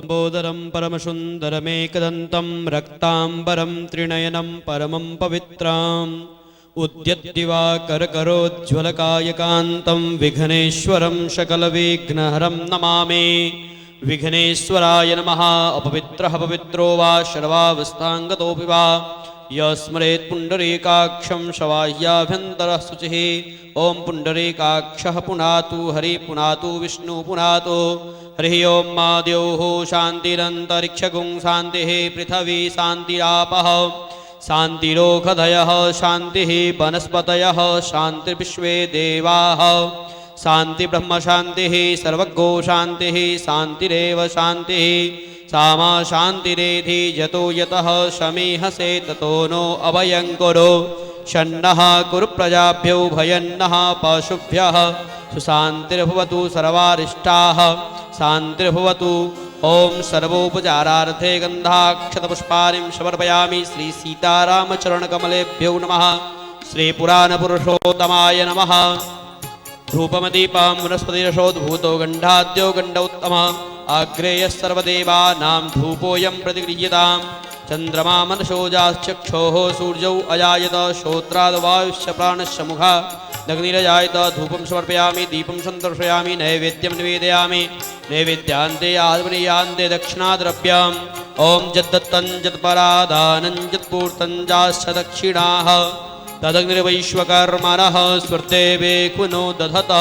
लंबोदरं परमसुन्दरमेकदन्तं रक्ताम्बरं त्रिनयनं परमं पवित्रम् उद्यद्दिवाकरकरोज्ज्वलकायकान्तं विघ्नेश्वरं सकलविघ्नहरं नमामि। विघ्नेश्वराय नमः। अपवित्रः पवित्रो वा शर्वावस्थाङ्गतोऽपि वा यस्मरेत् पुण्डरीकाक्षं शवाह्याभ्यन्तरः शुचिः। ॐ पुण्डरीकाक्षः पुनातु हरि पुनातु विष्णु पुनातु हरिः ॐ मा द्यौः शान्तिरन्तरिक्षगुं शान्तिः पृथिवी शान्तिरापः शान्तिरोषधयः शान्तिः वनस्पतयः शान्तिर्विश्वे देवाः शान्तिर्ब्रह्म शान्तिः सर्वगो शान्तिः शान्तिरेव शान्तिः सामा शान्तिरेधि यतो यतः समीहसे ततो नो अभयं कुरु षण्णः कुरु प्रजाभ्यो भयन्नः पशुभ्यः सुशान्तिर्भवतु सर्वारिष्टाः शान्तिर्भवतु। ओम सर्वोपचारार्थे गन्धाक्षतपुष्पाणिं समर्पयामि। श्री सीतारामचरणकमलेभ्यो नमः। श्री पुराणपुरुषोत्तमाय नमः। धूपमदीपं वनस्पतिरसोद्भूतो गन्धाद्यो गण्डोत्तमः आग्रेयः सर्वदेवानां धूपोऽयं प्रतिगृह्यताम्। चन्द्रमा मनसोजाश्चक्षोः सूर्यौ अजायत श्रोत्राद्वायुश्च प्राणश्च मुखात् अग्निरजायत। धूपं समर्पयामि दीपं सन्दर्शयामि नैवेद्यं निवेदयामि। नैवेद्यान्ते आत्मनीयान्ते दक्षिणाद्रव्यम्। ॐ यद्दत्तं यत्परादानं यत्पूर्तं जाश्च दक्षिणाः तदग्निर्वैश्वकर्मणः स्वर्देवे कुनो दधत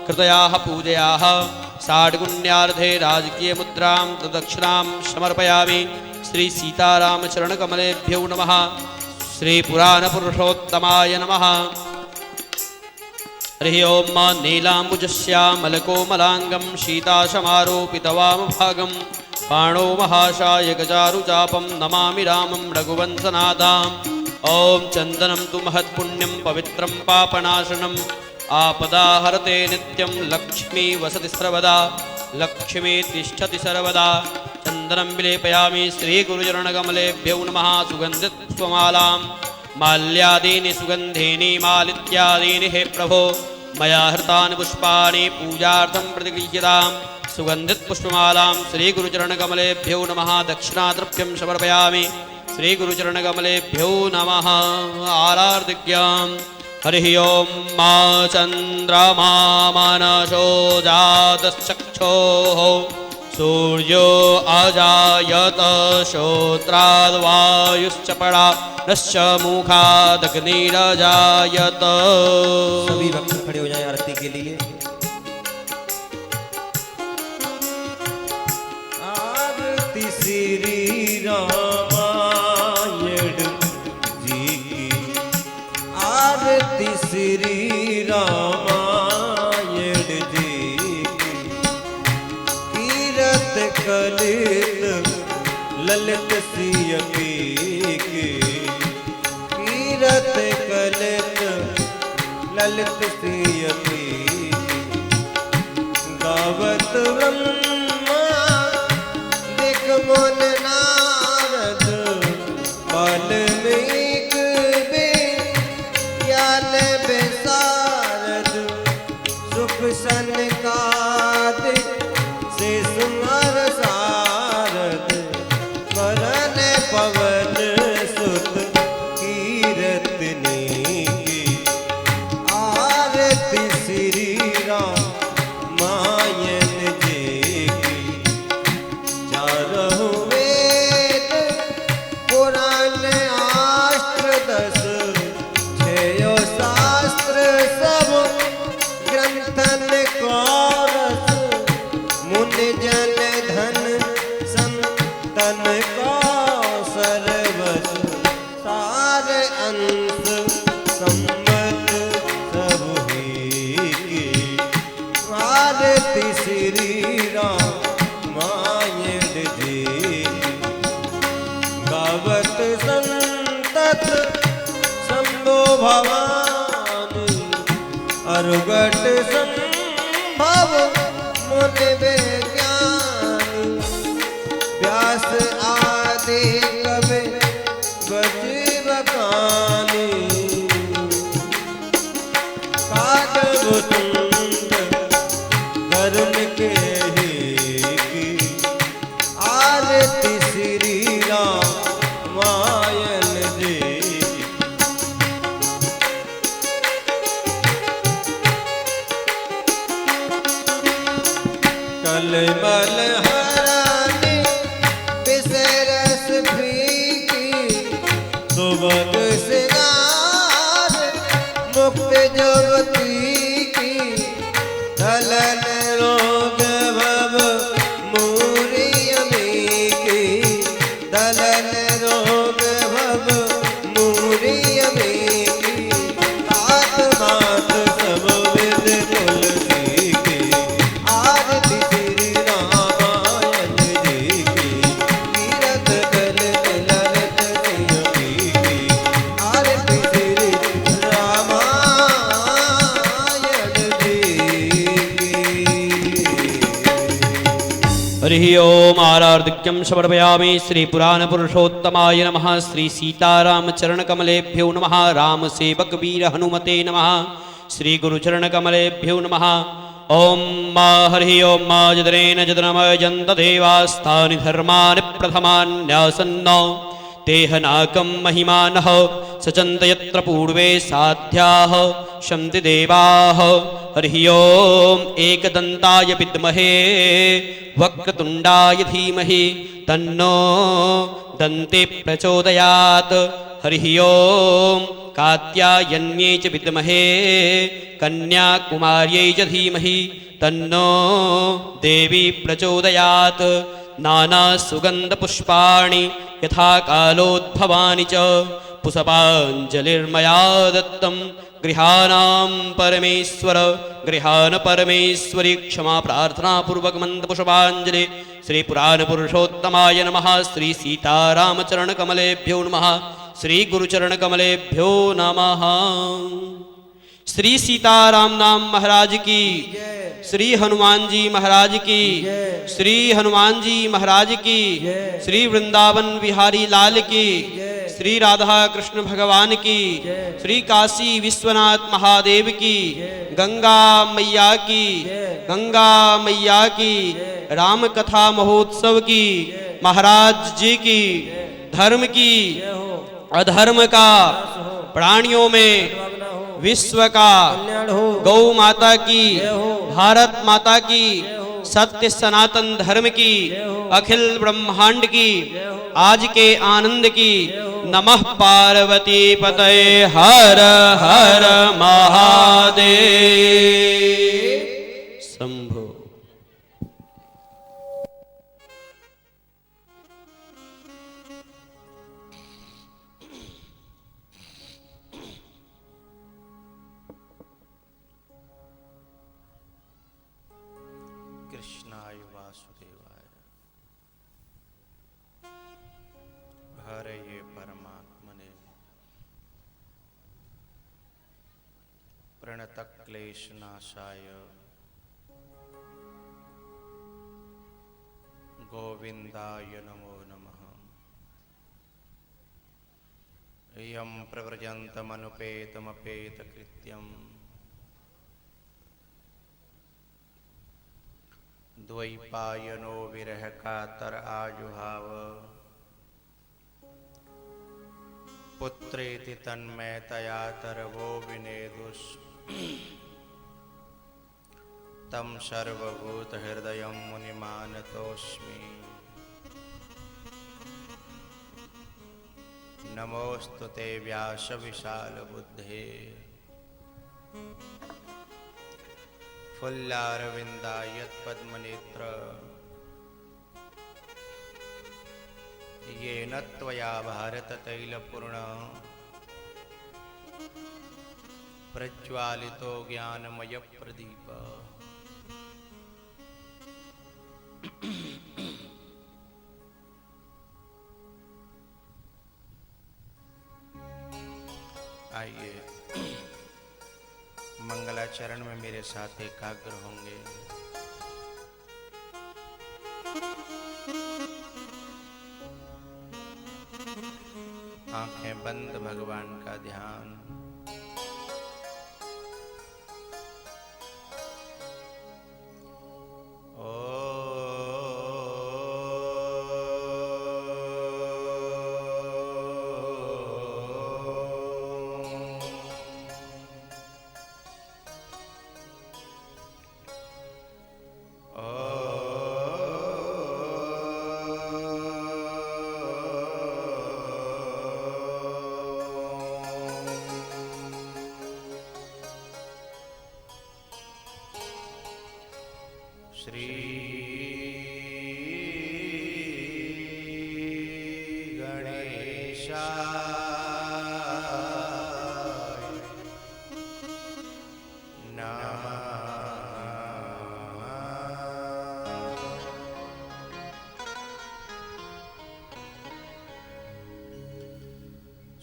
कृतयाः पूजयाः। षाड्गुण्यार्धे राजकीयमुद्रां तदक्षिणां समर्पयामि। श्री सीतारामचरणकमलेभ्यो नमः। श्री पुराणपुरुषोत्तमाय नमः। हरिः ॐ नीलाम्बुजश्यामलकोमलाङ्गं सीतासमारोपितवामभागं पाणो महाशायकचारुचापं नमामि रामं रघुवंशनाथाम्। ॐ चन्दनं तु महत्पुण्यं पवित्रं पापनाशनम् आपदाहरते नित्यं लक्ष्मी वसति सर्वदा लक्ष्मी तिष्ठति सर्वदा। चन्दनं विलेपयामि। श्रीगुरुचरणकमलेभ्यो नमः। सुगन्धितपुष्पमालां माल्यादीनि सुगन्धीनि मालित्यादीनि हे प्रभो मया हृतानि पुष्पाणि पूजार्थं प्रतिगृह्यताम्। सुगन्धितपुष्पमालां श्रीगुरुचरणकमलेभ्यो नमः। दक्षिणाद्रव्यं समर्पयामि। श्रीगुरुचरणकमलेभ्यो नमः। आरार्दिक्याम्। हरिः ॐ मा चन्द्रमा मनसो जातश्चक्षोः सूर्यो अजायत श्रोत्राद्वायुश्च परानश्च मुखादग्निरजायत। सभी भक्त खड़े हो जाएं आरती के लिए। आरती श्री रामायण जी की। आरती श्री रामायण जी की। कीरत कलित ललित सिय की। कीरत कलित ललित सिय की। गावत ब्रह्मा दिग्मुन नारद वाल्मीकि ज्ञान विशारद सुख सनकादिक से सुमर सारद वरन पवन सुत कीरतनी की। आरती श्री रामायण जी की। चारों वेद पुराण आष्ट्र दस छयो शास्त्र सब ग्रंथन को रस मुनि जन धन संतन को सर्वस सार अंश सम्मत सब ही की। आरती श्री रामायण जी गावत संतत शंभो भवानी अरुगट संभव मुनि विज्ञानी व्यास आदि कवि बजीव कानी। कादव तुंड धर्म के ही की। विद्यावती की दलन रोग भव मूरियमी की दलन रोग भव मूरियमी की तात मात सब विद तुलसी की आरती श्री रामायण जी की कीरत कल ललित सिंह की आरती श्री रामायण जी हरि ओम आरार्धिक्यं समर्पयामि श्री पुराण पुरुषोत्तमाय नमः श्री सीताराम चरण कमलेभ्यो नमः राम सेवक वीर हनुमते नमः श्री गुरुचरण कमलेभ्यो नमः ओम मा हरि ओम मा जदरेन जदनमय जन्त देवास्तानि धर्मानि प्रथमान्यासन्नो तेहनाकं महिमानः सचन्त यत्र पूर्वे साध्याः शन्ति देवाः हरि ओम एकदन्ताय विद्महे वक्रतुण्डाय धीमहि तन्नो दन्ते प्रचोदयात् हरि ओम कात्यायन्यै च विद्महे कन्याकुमार्यै च धीमहि तन्नो देवी प्रचोदयात् नानासुगन्धपुष्पाणि यथा कालोद्भवानि च पुष्पाञ्जलिर्मया दत्तं गृहाणां परमेश्वर गृहान् परमेश्वरी क्षमा प्रार्थना पूर्वक मंत्र पुष्पांजलि श्री पुराण पुरुषोत्तमाय नमः श्री सीतारामचरण कमलेभ्यो नमः श्री गुरुचरण कमलेभ्यो नमः। श्री सीताराम नाम महाराज की, श्री हनुमान जी महाराज की, श्री हनुमान जी महाराज की, श्री वृंदावन बिहारी लाल की, श्री राधा कृष्ण भगवान की, श्री काशी विश्वनाथ महादेव की, गंगा मैया की, गंगा मैया की, राम कथा महोत्सव की, महाराज जी की, धर्म की, अधर्म का, प्राणियों में विश्व का, गौ माता की, भारत माता की, सत्य सनातन धर्म की, अखिल ब्रह्मांड की, आज के आनंद की। नमः पार्वती पतये हर हर महादेव शंभो। कृष्णाय वासुदेवाय हरये परमात्मने प्रणतक्लेशनाशाय गोविन्दाय नमो नमः। यं प्रव्रजन्तमनुपेतमपेतकृत्यम् द्वैपायनो विरह कातर आजुहाव पुत्रेति तन्मयतया तरवो विनेदुष तं सर्वभूतहृदयं मुनिमानतोऽस्मि। नमोऽस्तु ते व्यास विशालबुद्धे फुल्लारविन्दायत्पद्मनेत्र येन त्वया भारततैलपूर्ण प्रज्वालितो ज्ञानमयप्रदीप। आइए मंगलाचरण में मेरे साथ एकाग्र होंगे। आंखें बंद, भगवान का ध्यान।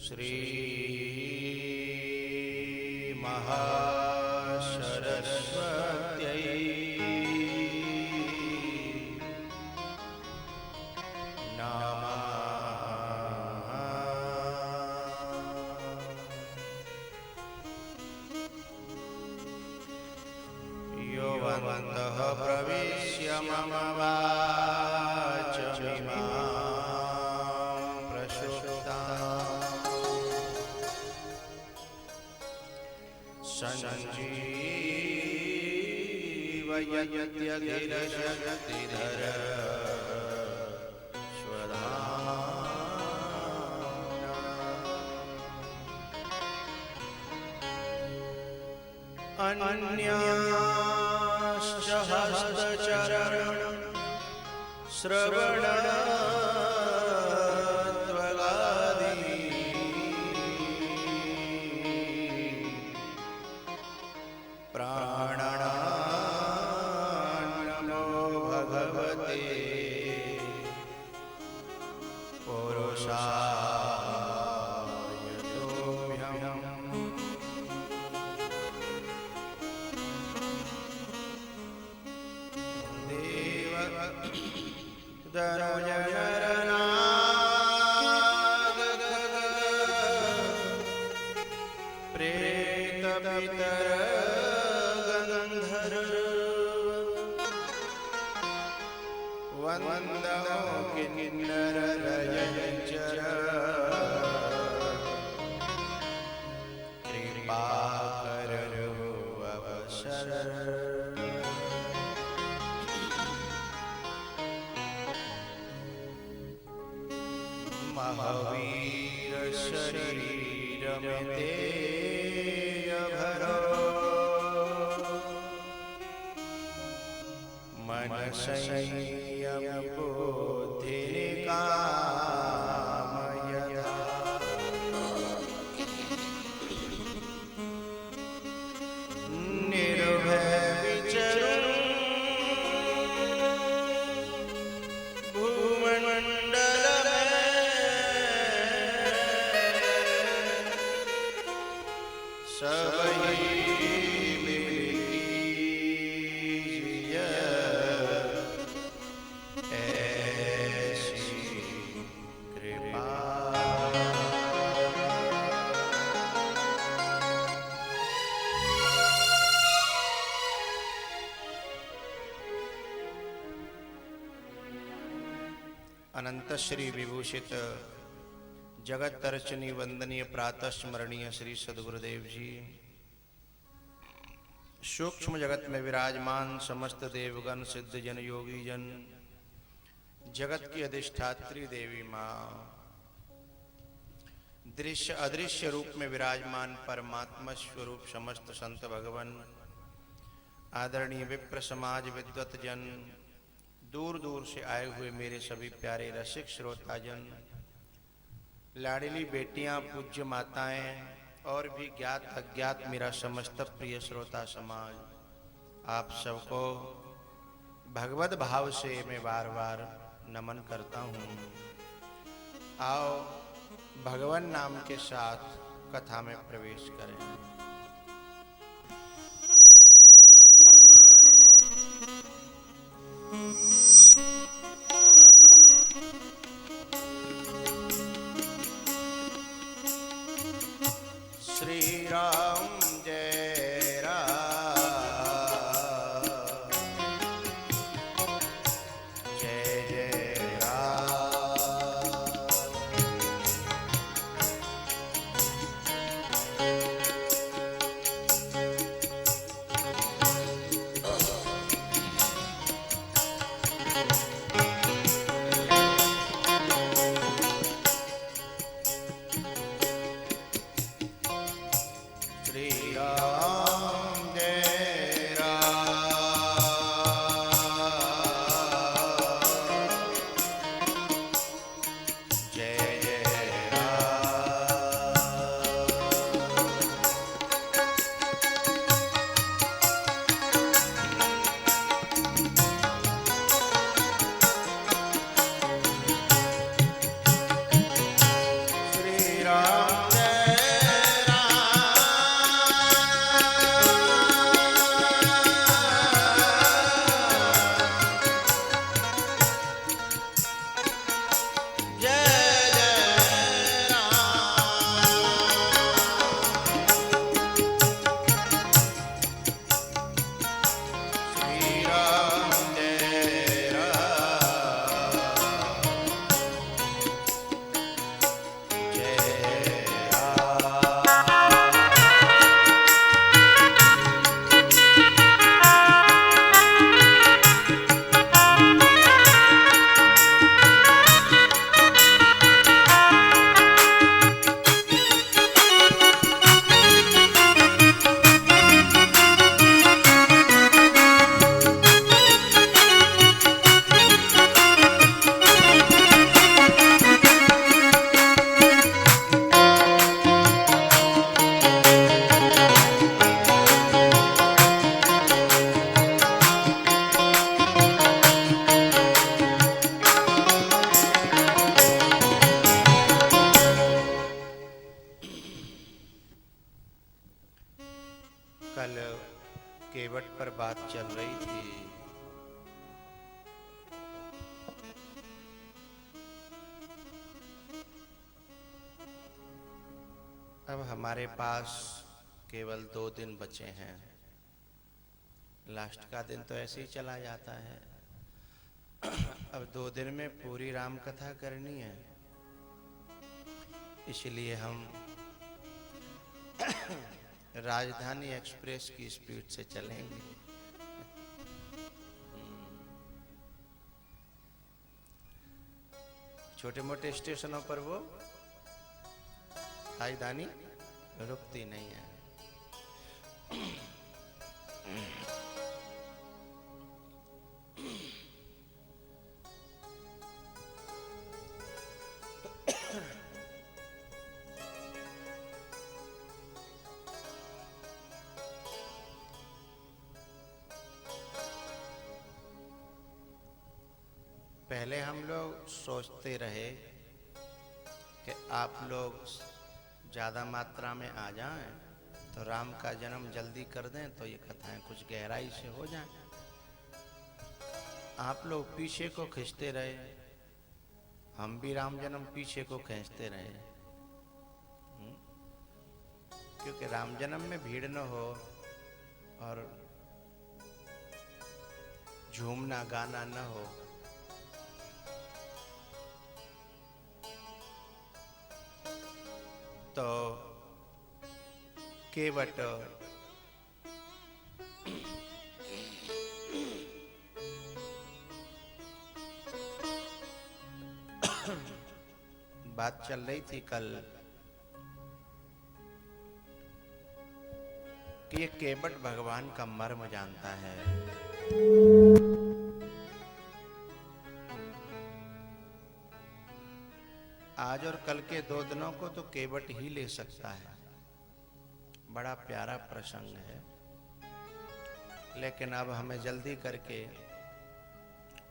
श्री महासरस्वत्यै नमः। यो वन्दः प्रविश्य मम वाचमिमां संजीवयत्यखिलशक्तिधर स्वधाम्ना अन्याश्च हस्तचरण श्रवण महावीर शरीर में तेय भरो मन संयम बुद्धि काम यथा निर्भय विचरण भूमंडल अनंत श्री विभूषित जगत अर्चनी वंदनीय प्रातः स्मरणीय श्री सद्गुरुदेव जी, सूक्ष्म जगत में विराजमान समस्त देवगण सिद्ध जन योगी जन, जगत की अधिष्ठात्री देवी माँ, दृश्य अदृश्य रूप में विराजमान परमात्मा स्वरूप समस्त संत भगवान, आदरणीय विप्र समाज विद्वत जन, दूर दूर से आए हुए मेरे सभी प्यारे रसिक श्रोताजन, लाडली बेटियां, पूज्य माताएं और भी ज्ञात अज्ञात मेरा समस्त प्रिय श्रोता समाज, आप सबको भगवत भाव से मैं बार बार नमन करता हूँ। आओ भगवान नाम के साथ कथा में प्रवेश करें। श्री राम जय राम, जय जय राम। अब हमारे पास केवल 2 दिन बचे हैं। लास्ट का दिन तो ऐसे ही चला जाता है। अब 2 दिन में पूरी राम कथा करनी है, इसलिए हम राजधानी एक्सप्रेस की स्पीड से चलेंगे। छोटे मोटे स्टेशनों पर वो राजधानी रुकती नहीं है। पहले हम लोग सोचते रहे कि आप लोग ज़्यादा मात्रा में आ जाएं तो राम का जन्म जल्दी कर दें तो ये कथाएं कुछ गहराई से हो जाएं। आप लोग पीछे को खींचते रहे, हम भी राम जन्म पीछे को खींचते रहे। क्योंकि राम जन्म में भीड़ न हो और झूमना गाना न हो। तो केवट बात चल रही थी कल कि ये केवट भगवान का मर्म जानता है। आज और कल के 2 दिनों को तो केवट ही ले सकता है। बड़ा प्यारा प्रसंग है, लेकिन अब हमें जल्दी करके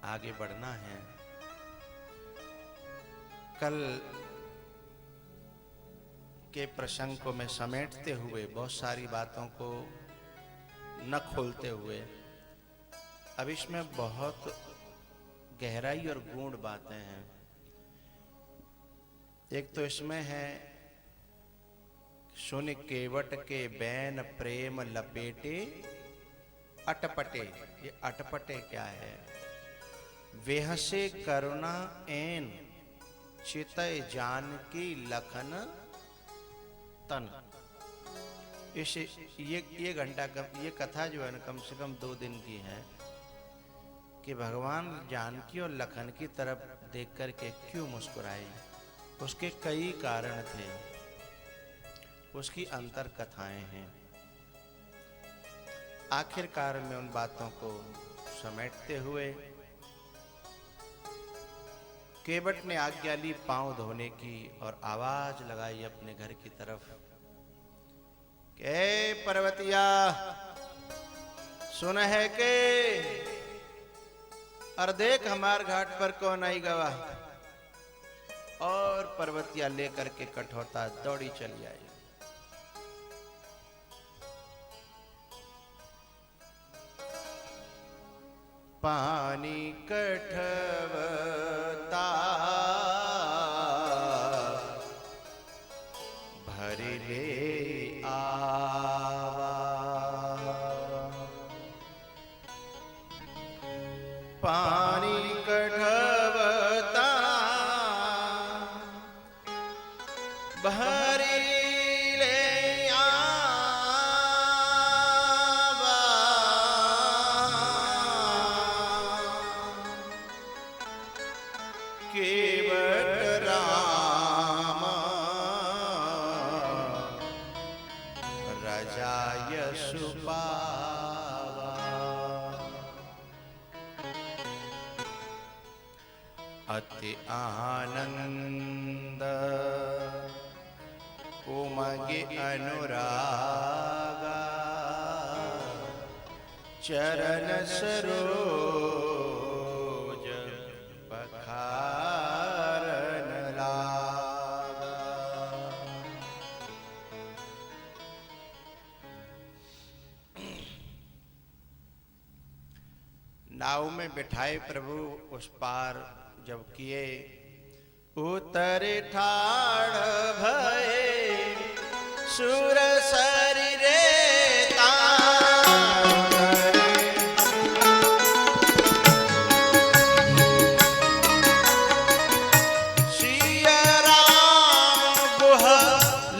आगे बढ़ना है। कल के प्रसंग को मैं समेटते हुए, बहुत सारी बातों को न खोलते हुए, अब इसमें बहुत गहराई और गूढ़ बातें हैं। एक तो इसमें है, सुन केवट के बैन प्रेम लपेटे अटपटे। ये अटपटे क्या है? वेहसे करुणा एन चितय जानकी लखन तन। ये घंटा ये कथा जो है ना, कम से कम 2 दिन की है कि भगवान जानकी और लखन की तरफ देख करके क्यों मुस्कुराए। उसके कई कारण थे, उसकी अंतर कथाएं हैं। आखिरकार में उन बातों को समेटते हुए केवट ने आज्ञा ली पांव धोने की और आवाज लगाई अपने घर की तरफ कि पर्वतिया सुन है के, और देख हमार घाट पर कौन आई गवाह। और पर्वतिया लेकर के कठौता दौड़ी चली आई। पानी कठवता भर ले आवा। पानी कठवता भरी ले आवा। केवट राम रजाय सुपावा। अति आनंद उमगे अनुरागा। चरण सरोज पखारन लागा। नाव में बिठाए प्रभु उस पार जब किए, उतरे ठाड़ भये सुर शरीरे सिया राम गुह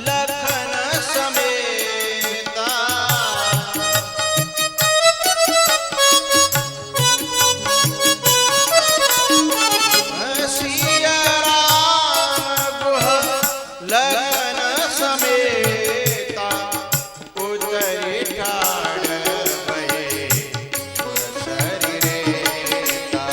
लखन समेता सिया राम गुह लखन समेता उतरी ठाड़ भये सुर शरीरेता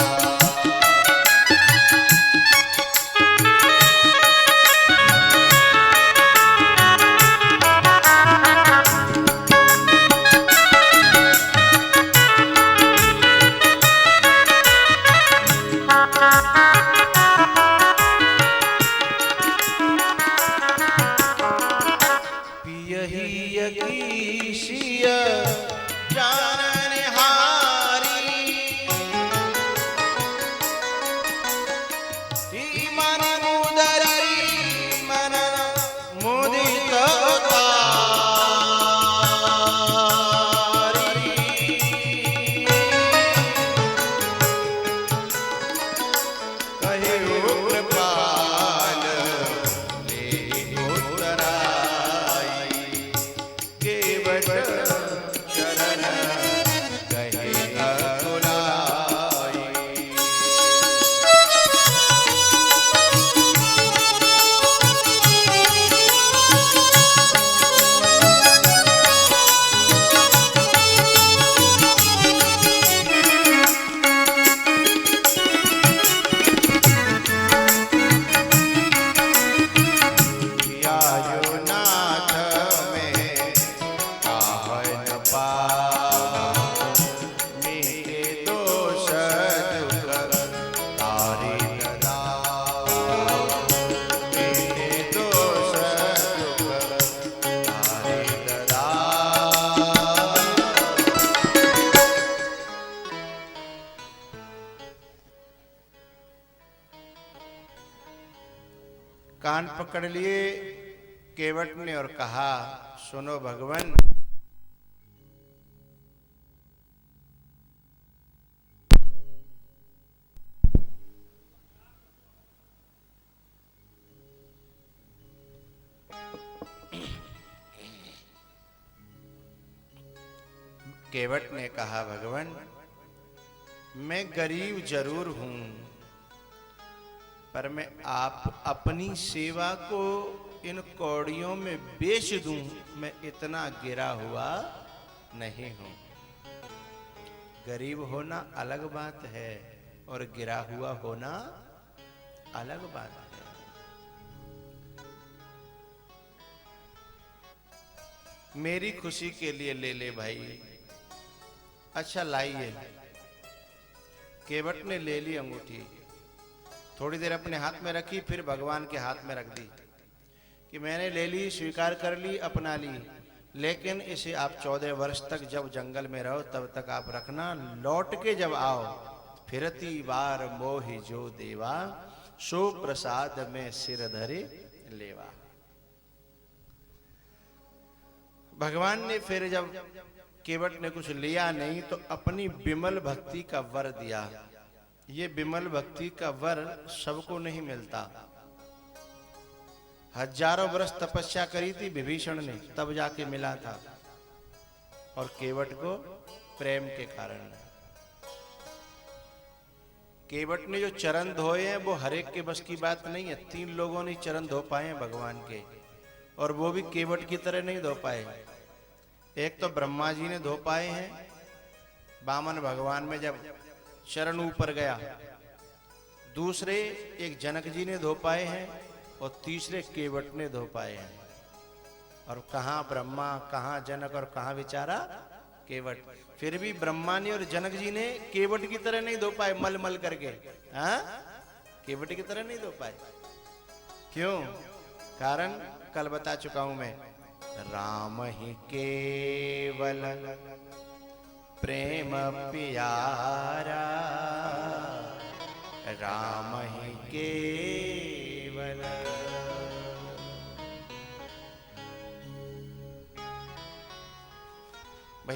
पियही की सिया जानन हारी मन मुदरी मन मुदित कहे कृपाल ले उतराई केवट शरण कहे अकुलाई आयो नाथ में आहन पावा मेरे दोष दुख तारी दावा मेरे दोष दुख तारी दावा कान पकड़ लिए केवट ने और कहा सुनो भगवान केवट ने कहा भगवान मैं गरीब जरूर हूं पर मैं आप अपनी सेवा को इन कौड़ियों में बेच दूं मैं इतना गिरा हुआ नहीं हूं। गरीब होना अलग बात है और गिरा हुआ होना अलग बात है। मेरी खुशी के लिए ले ले भाई। अच्छा लाइए। केवट ने ले ली अंगूठी, थोड़ी देर अपने हाथ में रखी, फिर भगवान के हाथ में रख दी कि मैंने ले ली, स्वीकार कर ली, अपना ली, लेकिन इसे आप 14 वर्ष तक जब जंगल में रहो तब तक आप रखना। लौट के जब आओ फिरती बार मोहि जो देवा, सो प्रसाद में सिर धरे लेवा। भगवान ने फिर जब केवट ने कुछ लिया नहीं तो अपनी विमल भक्ति का वर दिया। ये विमल भक्ति का वर सबको नहीं मिलता। हजारों वर्ष तपस्या करी थी विभीषण ने, तब जाके मिला था, और केवट को प्रेम के कारण। केवट ने जो चरण धोए हैं वो हर एक के बस की बात नहीं है। 3 लोगों ने चरण धो पाए हैं भगवान के, और वो भी केवट की तरह नहीं धो पाए। एक तो ब्रह्मा जी ने धो पाए हैं, वामन भगवान में जब चरण ऊपर गया। दूसरे एक जनक जी ने धो पाए हैं, और तीसरे केवट ने धो पाए हैं। और कहाँ ब्रह्मा, कहाँ जनक, और कहाँ बेचारा केवट। फिर भी ब्रह्मा ने और जनक जी ने केवट की तरह नहीं धो पाए, मल मल करके। हाँ, केवट की तरह नहीं धो पाए। क्यों? कारण कल बता चुका हूं मैं। राम ही केवल प्रेम प्यारा, राम ही केवल।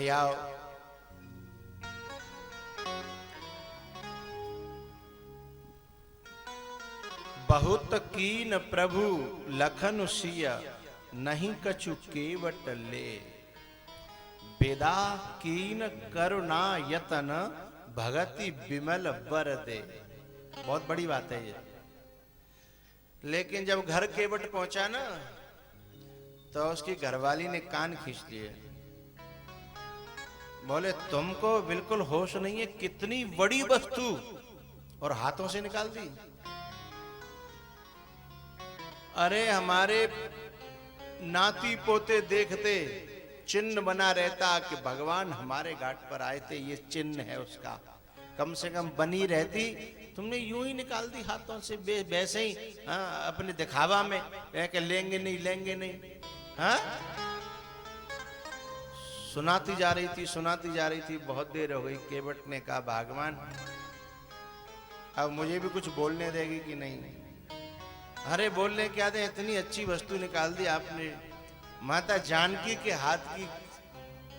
भैयाओ, बहुत कीन प्रभु लखन सिया, नहीं कछु केवट ले। बेदा कीन करुणा यतन, भगति विमल बर दे। बहुत बड़ी बात है ये। लेकिन जब घर केवट पहुंचा ना, तो उसकी घरवाली ने कान खींच लिए। बोले तुमको बिल्कुल होश नहीं है, कितनी बड़ी वस्तु, और हाथों से निकाल दी। अरे हमारे नाती पोते देखते चिन्ह बना रहता कि भगवान हमारे घाट पर आए थे, ये चिन्ह है उसका, कम से कम बनी रहती। तुमने यूं ही निकाल दी हाथों से, वैसे ही अपने दिखावा में कि लेंगे नहीं लेंगे नहीं। हाँ, सुनाती जा रही थी, सुनाती जा रही थी, बहुत देर हो गई। केवट ने कहा भगवान अब मुझे भी कुछ बोलने देगी कि नहीं? अरे बोलने क्या दे, इतनी अच्छी वस्तु निकाल दी आपने। माता जानकी के हाथ की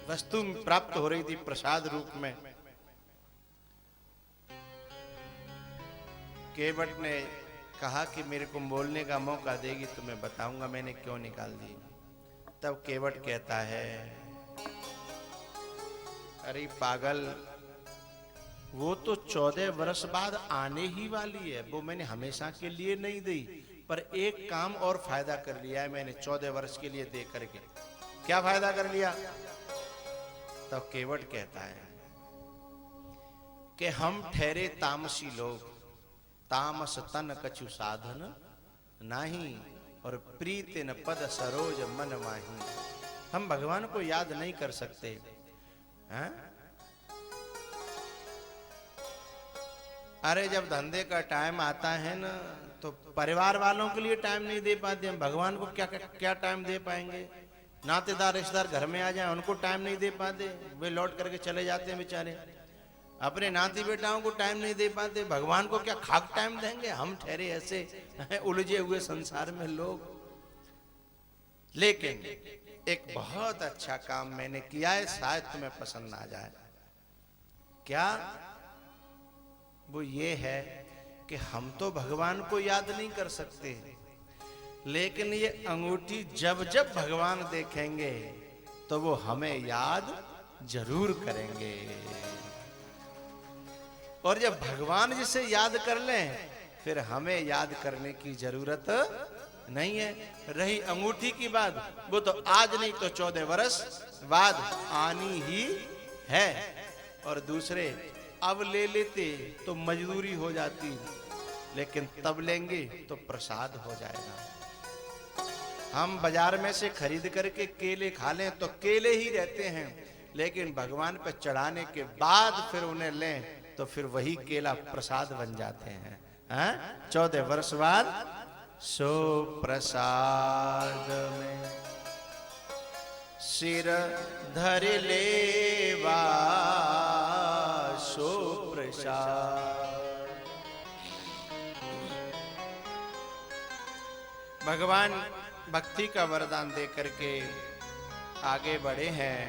वस्तु प्राप्त हो रही थी प्रसाद रूप में। केवट ने कहा कि मेरे को बोलने का मौका देगी तो मैं बताऊंगा मैंने क्यों निकाल दी। तब केवट कहता है, अरे पागल, वो तो 14 वर्ष बाद आने ही वाली है, वो मैंने हमेशा के लिए नहीं दी, पर एक काम और फायदा कर लिया है मैंने 14 वर्ष के लिए दे करके। क्या फायदा कर लिया? तो केवट कहता है कि हम ठहरे तामसी लोग, तामस तन कछु साधन नाही, और प्रीति न पद सरोज मन माही। हम भगवान को याद नहीं कर सकते हैं? अरे जब धंधे का टाइम आता है ना, तो परिवार वालों के लिए टाइम नहीं दे पाते हम, भगवान को क्या क्या टाइम दे पाएंगे? नातेदार रिश्तेदार घर में आ जाए, उनको टाइम नहीं दे पाते, वे लौट करके चले जाते हैं बेचारे। अपने नाती बेटाओं को टाइम नहीं दे पाते, भगवान को क्या खाक टाइम देंगे? हम ठहरे ऐसे उलझे हुए संसार में लोग। लेकिन एक बहुत अच्छा काम मैंने किया है, शायद तुम्हें पसंद आ जाए। क्या? वो ये है कि हम तो भगवान को याद नहीं कर सकते, लेकिन ये अंगूठी जब जब भगवान देखेंगे तो वो हमें याद जरूर करेंगे। और जब भगवान जिसे याद कर लें, फिर हमें याद करने की जरूरत नहीं है। रही अंगूठी की बात, वो तो आज नहीं तो 14 वर्ष बाद आनी ही है। और दूसरे अब ले लेते तो मजदूरी हो जाती, लेकिन तब लेंगे तो प्रसाद हो जाएगा। हम बाजार में से खरीद करके केले खा लें तो केले ही रहते हैं, लेकिन भगवान पे चढ़ाने के बाद फिर उन्हें लें तो फिर वही केला प्रसाद बन जाते हैं। 14 वर्ष बाद सो प्रसाद में सिर धर लेवा, सो प्रसाद। भगवान भक्ति का वरदान दे करके आगे बढ़े हैं।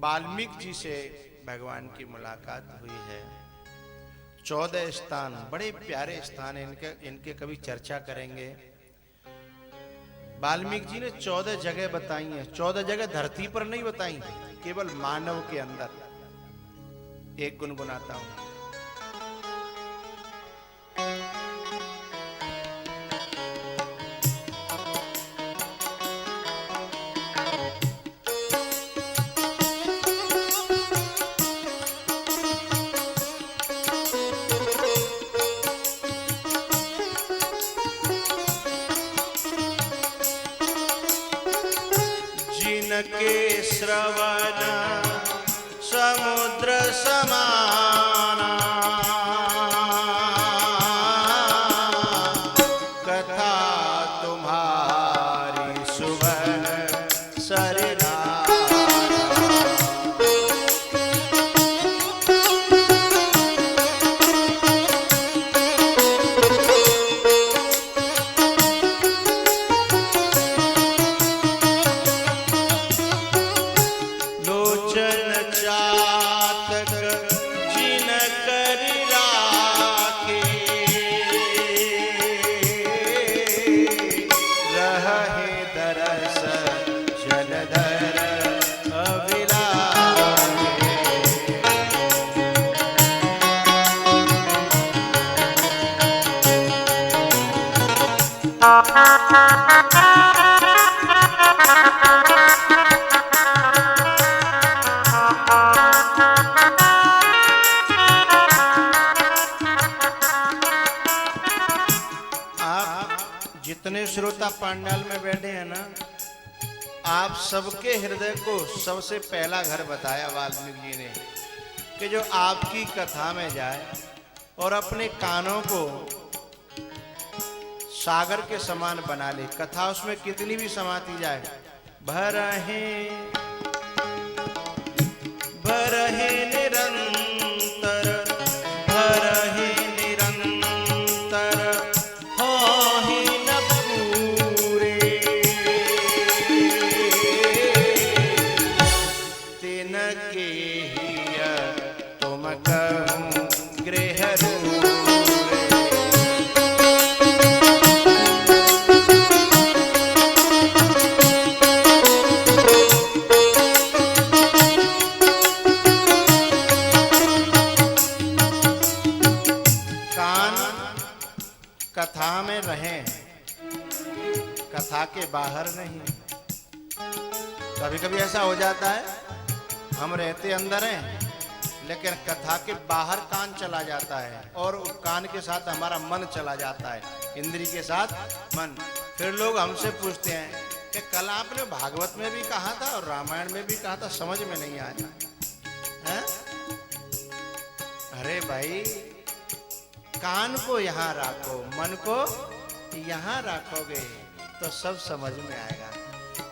वाल्मीकि जी से भगवान की मुलाकात हुई है। 14 स्थान, बड़े प्यारे स्थान है, इनके कभी चर्चा करेंगे। वाल्मीकि जी ने 14 जगह बताई हैं। 14 जगह धरती पर नहीं बताई, केवल मानव के अंदर। एक गुनगुनाता हूं। जिनके श्रवण समुद्र समाना, कथा तुम्हारी सुबह सरना। लो जितने श्रोता पांडाल में बैठे हैं ना, आप सबके हृदय को सबसे पहला घर बताया वाल्मीकि जी ने कि जो आपकी कथा में जाए और अपने कानों को सागर के समान बना ले। कथा उसमें कितनी भी समाती जाए, भरहे भरहे निरंतर, भरहे निरंतर, होहि न पूरे, तिनके हिय तुम कहूँ गृह कथा में रहें, कथा के बाहर नहीं। कभी कभी ऐसा हो जाता है, हम रहते अंदर हैं लेकिन कथा के बाहर कान चला जाता है और उस कान के साथ हमारा मन चला जाता है, इंद्री के साथ मन। फिर लोग हमसे पूछते हैं कि कल आपने भागवत में भी कहा था और रामायण में भी कहा था, समझ में नहीं आया है? अरे भाई, कान को यहाँ राखो, मन को यहाँ राखोगे तो सब समझ में आएगा।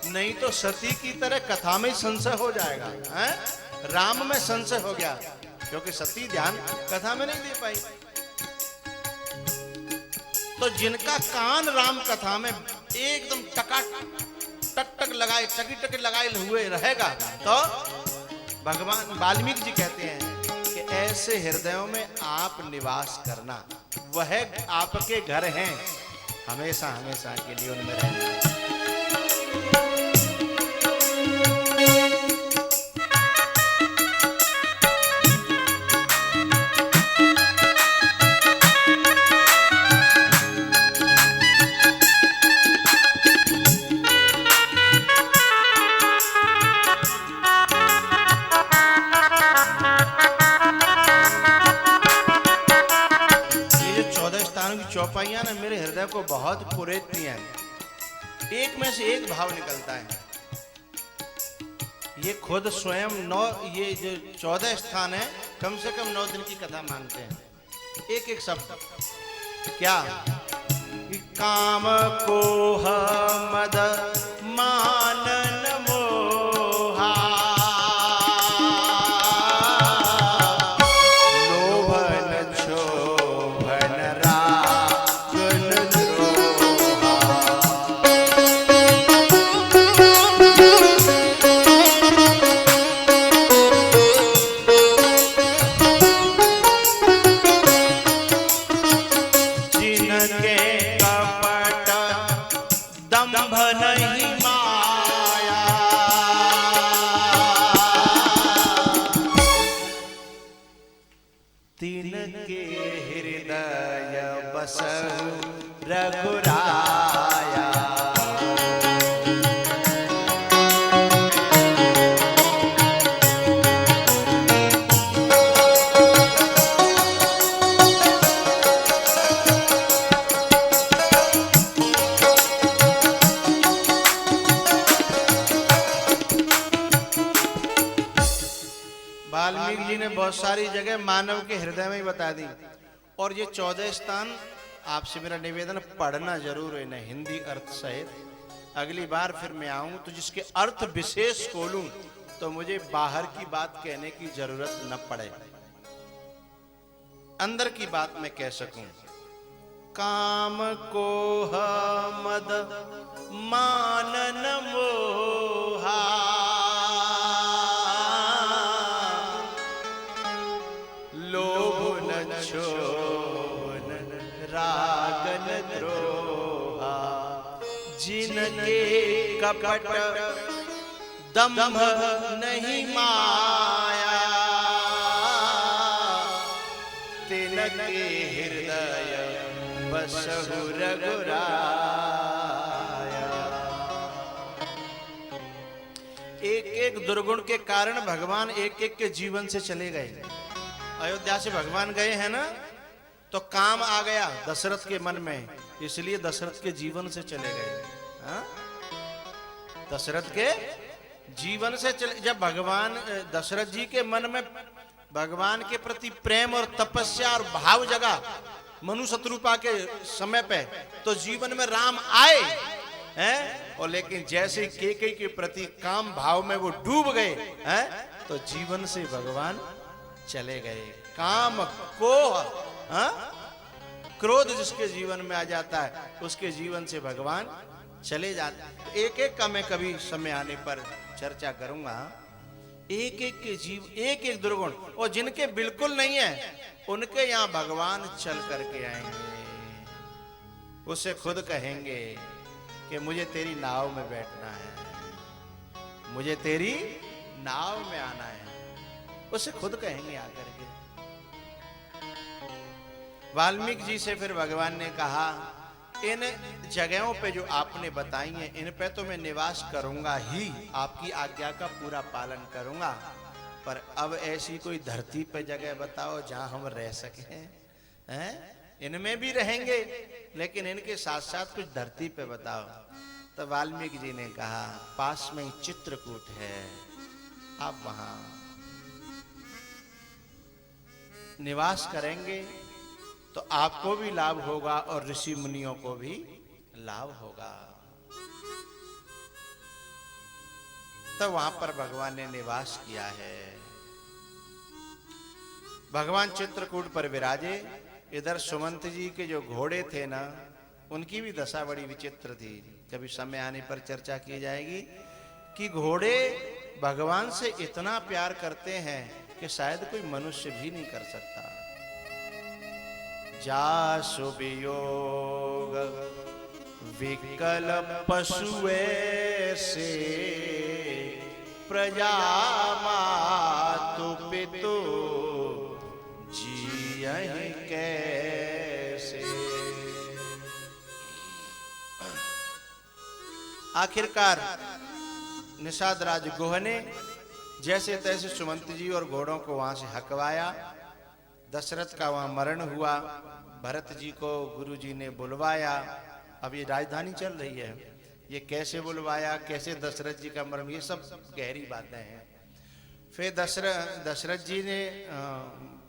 नहीं तो सती की तरह कथा में संशय हो जाएगा है? राम में संशय हो गया क्योंकि सती ध्यान कथा में नहीं दे पाई। तो जिनका कान राम कथा में एकदम टक टक लगाए, टकी टकी लगाए हुए रहेगा, तो भगवान वाल्मीकि जी कहते हैं कि ऐसे हृदयों में आप निवास करना, वह आपके घर हैं, हमेशा हमेशा के लिए उनमें रहना। चौपाइयां ने मेरे हृदय को बहुत पुरेती हैं। एक में से एक भाव निकलता है। ये खुद स्वयं ये जो 14 स्थान है, कम से कम 9 दिन की कथा मानते हैं। एक एक शब्द क्या, काम कोह मद मानन मोहा, लोभन क्षोभन रागन द्रोहा, जिनके कपट दंभ नहीं माया, तिनके हृदय बसहु रघुराया। वाल्मीकि जी ने बहुत सारी जगह मानव के हृदय में ही बता दी। और ये 14 स्थान आपसे मेरा निवेदन पढ़ना जरूर है, न हिंदी अर्थ सहित। अगली बार फिर मैं आऊं तो जिसके अर्थ विशेष खोलूं तो मुझे बाहर की बात कहने की जरूरत न पड़े, अंदर की बात मैं कह सकूं। काम कोह मद मानन मोहा, लोभ न क्षोभ रागन द्रोहा, जिनके कपट दंभ नहीं माया, तिनके हृदय बसहु रघुराया। एक एक दुर्गुण के कारण भगवान एक एक के जीवन से चले गए। अयोध्या से भगवान गए हैं ना, तो काम आ गया दशरथ के मन में, इसलिए दशरथ के जीवन से चले गए। हाँ? दशरथ के जीवन से चले, जब भगवान दशरथ जी के मन में भगवान के प्रति प्रेम और तपस्या और भाव जगा मनु शत्रुपा के समय पे, तो जीवन में राम आए हैं। और लेकिन जैसे केकई के प्रति काम भाव में वो डूब गए हैं, तो जीवन से भगवान चले गए। काम को क्रोध जिसके जीवन में आ जाता है, उसके जीवन से भगवान चले जाते हैं। एक एक का मैं कभी समय आने पर चर्चा करूंगा। एक एक के जीव, एक एक दुर्गुण, और जिनके बिल्कुल नहीं है उनके यहां भगवान चल करके आएंगे। उससे खुद कहेंगे कि मुझे तेरी नाव में बैठना है, मुझे तेरी नाव में आना है। उससे खुद कहेंगे आकर के। वाल्मीकि जी से फिर भगवान ने कहा, इन जगहों पे जो आपने बताई हैं, इन पे तो मैं निवास करूंगा ही, आपकी आज्ञा का पूरा पालन करूंगा, पर अब ऐसी कोई धरती पे जगह बताओ जहां हम रह सके हैं। इनमें भी रहेंगे, लेकिन इनके साथ साथ कुछ धरती पे बताओ। तो वाल्मीकि जी ने कहा, पास में ही चित्रकूट है, आप वहां निवास करेंगे तो आपको भी लाभ होगा और ऋषि मुनियों को भी लाभ होगा। तो वहां पर भगवान ने निवास किया है। भगवान चित्रकूट पर विराजे। इधर सुमंत जी के जो घोड़े थे ना, उनकी भी दशा बड़ी विचित्र थी। कभी समय आने पर चर्चा की जाएगी कि घोड़े भगवान से इतना प्यार करते हैं कि शायद कोई मनुष्य भी नहीं कर सकता। जासु वियोग विकल पशुए से, प्रजा मातु पितु जियहि कैसे। आखिरकार निषाद राज गुह ने जैसे तैसे सुमंत जी और घोड़ों को वहां से हकवाया। दशरथ का वहां मरण हुआ। भरत जी को गुरु जी ने बुलवाया। अब ये राजधानी चल रही है, ये कैसे बुलवाया, कैसे दशरथ जी का मरण, ये सब गहरी बातें हैं। फिर दशरथ जी ने,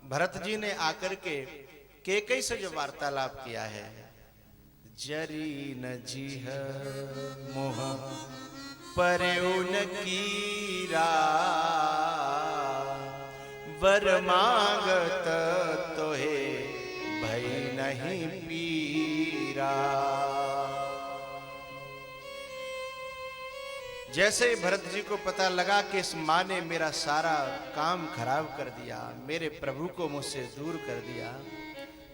भरत जी ने आकर के कैकेयी से जो वार्तालाप किया है, जरी न जीह मोह परउन कीरा, वर मांगत तोहे भई नहीं पीरा। जैसे ही भरत जी को पता लगा कि इस माँ ने मेरा सारा काम खराब कर दिया, मेरे प्रभु को मुझसे दूर कर दिया,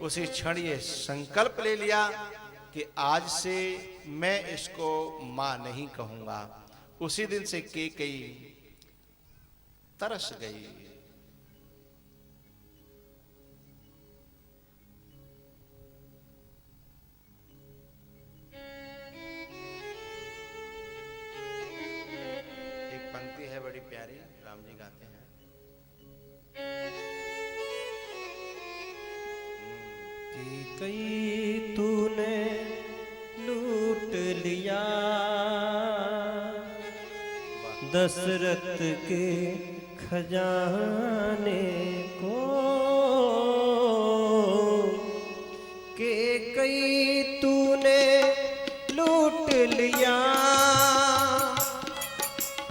उसी क्षण ये संकल्प ले लिया कि आज से मैं इसको माँ नहीं कहूंगा। उसी दिन से कैकेयी तरस गई। एक पंक्ति है बड़ी प्यारी, राम जी गाते हैं, कैकेयी तूने लूट लिया दशरथ के खजाने को, कैकेयी तूने लूट लिया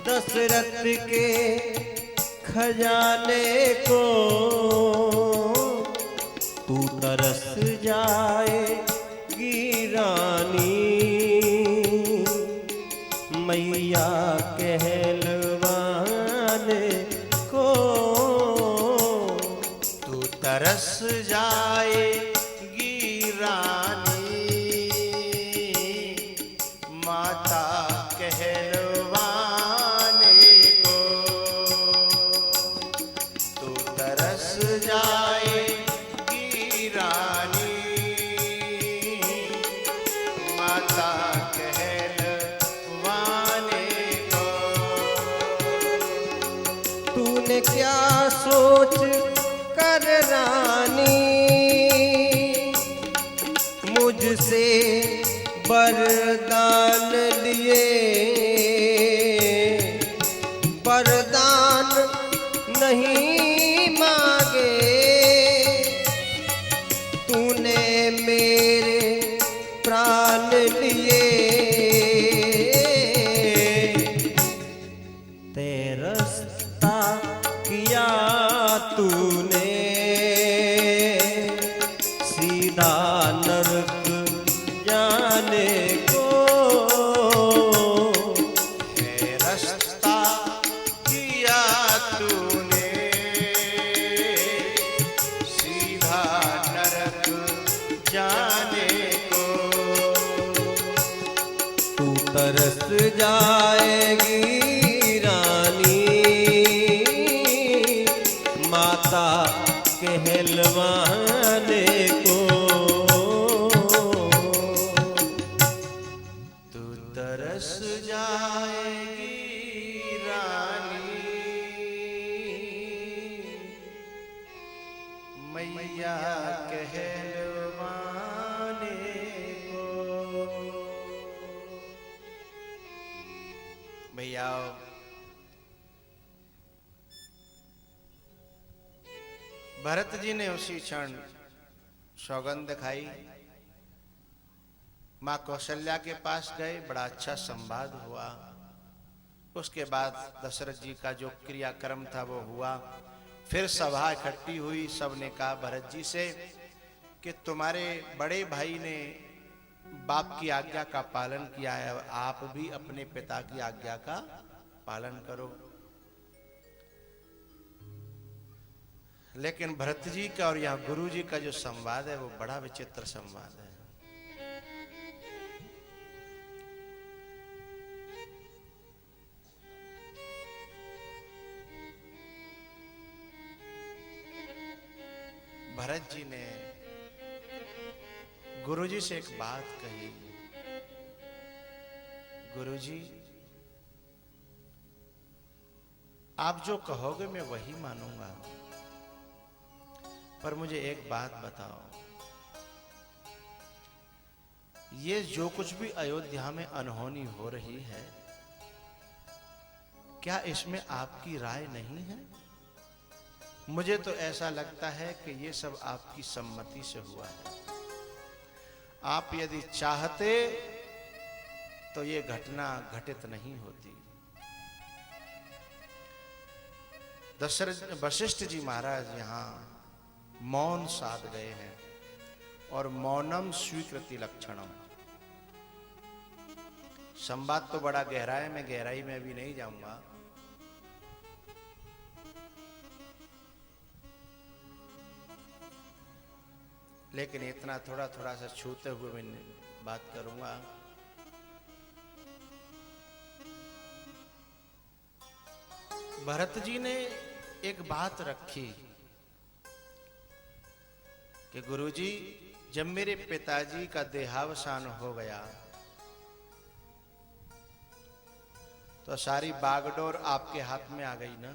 दशरथ के खजाने को। तू तरस जाएगी रानी मैया कहलवाने को। तू तरस जाएगी रानी माता कहलवाने को। तू तरस जाएगी रानी माता कहलवाने को। तूने क्या सोच कर रानी मुझसे वरदान लिए, वरदान नहीं मांगे तूने मेरे प्राण लिए। तेरस्ता किया तूने सीधा नरक जाने को। है रास्ता किया तूने सीधा नरक जाने को। तू तरस जाएगी रानी माता कहलवाने को। तू तरस जाएगी रानी मैया कहलवाने को। भैया भरत जी ने उसी क्षण सौगंध खाई, मां कौशल्या के पास गए, बड़ा अच्छा संवाद हुआ। उसके बाद दशरथ जी का जो क्रियाक्रम था वो हुआ। फिर सभा इकट्ठी हुई, सबने कहा भरत जी से कि तुम्हारे बड़े भाई ने बाप की आज्ञा का पालन किया है, आप भी अपने पिता की आज्ञा का पालन करो। लेकिन भरत जी का और यहाँ गुरु जी का जो संवाद है वो बड़ा विचित्र संवाद है। भरत जी ने गुरु जी से एक बात कही, गुरु जी आप जो कहोगे मैं वही मानूंगा, पर मुझे एक बात बताओ, ये जो कुछ भी अयोध्या में अनहोनी हो रही है, क्या इसमें आपकी राय नहीं है? मुझे तो ऐसा लगता है कि ये सब आपकी सम्मति से हुआ है। आप यदि चाहते तो ये घटना घटित नहीं होती। दशरथ वशिष्ठ जी महाराज यहाँ मौन साध गए हैं और मौनम स्वीकृति लक्षणम। संवाद तो बड़ा गहरा है, मैं गहराई में भी नहीं जाऊंगा। लेकिन इतना थोड़ा थोड़ा सा छूते हुए मैं बात करूंगा। भरत जी ने एक बात रखी कि गुरुजी, जब मेरे पिताजी का देहावसान हो गया तो सारी बागडोर आपके हाथ में आ गई ना।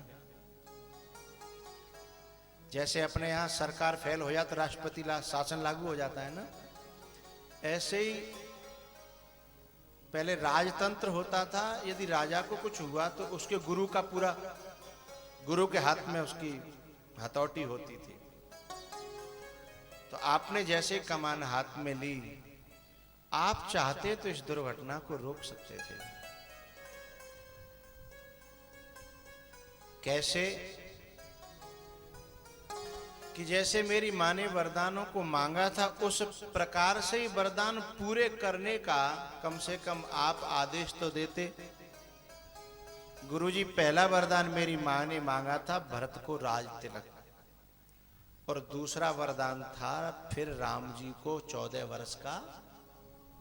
जैसे अपने यहाँ सरकार फेल हो जाए तो राष्ट्रपति शासन लागू हो जाता है ना, ऐसे ही पहले राजतंत्र होता था। यदि राजा को कुछ हुआ तो उसके गुरु का पूरा, गुरु के हाथ में उसकी हथौटी होती थी। तो आपने जैसे कमान हाथ में ली, आप चाहते तो इस दुर्घटना को रोक सकते थे। कैसे? कि जैसे मेरी माँ ने वरदानों को मांगा था, उस प्रकार से ही वरदान पूरे करने का कम से कम आप आदेश तो देते। गुरुजी, पहला वरदान मेरी माँ ने मांगा था भरत को राज तिलक, और दूसरा वरदान था फिर राम जी को 14 वर्ष का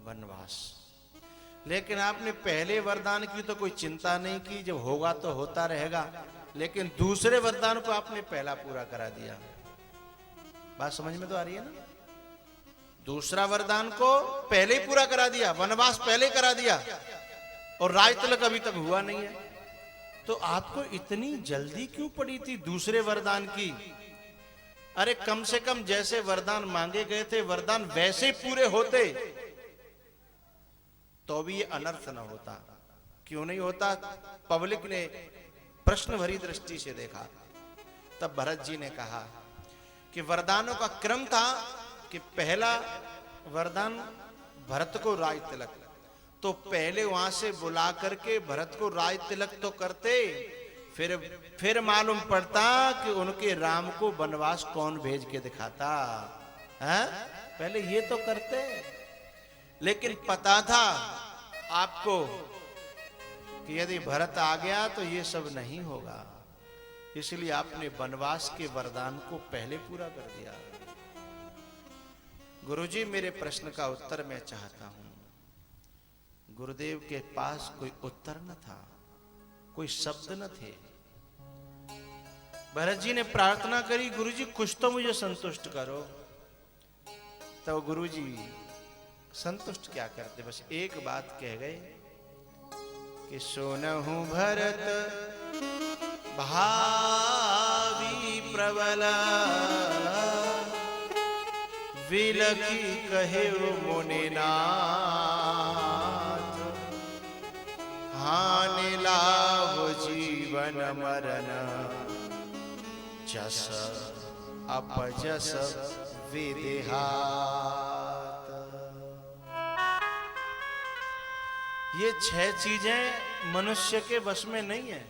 वनवास। लेकिन आपने पहले वरदान की तो कोई चिंता नहीं की, जब होगा तो होता रहेगा। लेकिन दूसरे वरदान को आपने पहला पूरा करा दिया। बात समझ में तो आ रही है ना? दूसरा वरदान को पहले ही पूरा करा दिया, वनवास पहले करा दिया और राज तिलक अभी तक हुआ नहीं है। तो आपको इतनी जल्दी क्यों पड़ी थी दूसरे वरदान की? अरे कम से कम जैसे वरदान मांगे गए थे वरदान वैसे पूरे होते तो भी ये अनर्थ न होता। क्यों नहीं होता? पब्लिक ने प्रश्न भरी दृष्टि से देखा। तब भरत जी ने कहा कि वरदानों का क्रम था कि पहला वरदान भरत को राज तिलक, तो पहले वहां से बुला करके भरत को राज तिलक तो करते, फिर मालूम पड़ता कि उनके राम को वनवास कौन भेज के दिखाता है। पहले ये तो करते, लेकिन पता था आपको कि यदि भरत आ गया तो ये सब नहीं होगा, इसलिए आपने वनवास के वरदान को पहले पूरा कर दिया। गुरुजी, मेरे प्रश्न का उत्तर मैं चाहता हूं। गुरुदेव के पास कोई उत्तर न था, कोई शब्द न थे। भरत जी ने प्रार्थना करी, गुरुजी कुछ तो मुझे संतुष्ट करो। तो गुरुजी संतुष्ट क्या करते, बस एक बात कह गए कि सुनहु भरत भावी प्रबला, विलखी कहे मुनिनाथ, हानि लाभ जीवन मरण, जस अपजस विदेहात। ये 6 चीजें मनुष्य के वश में नहीं है,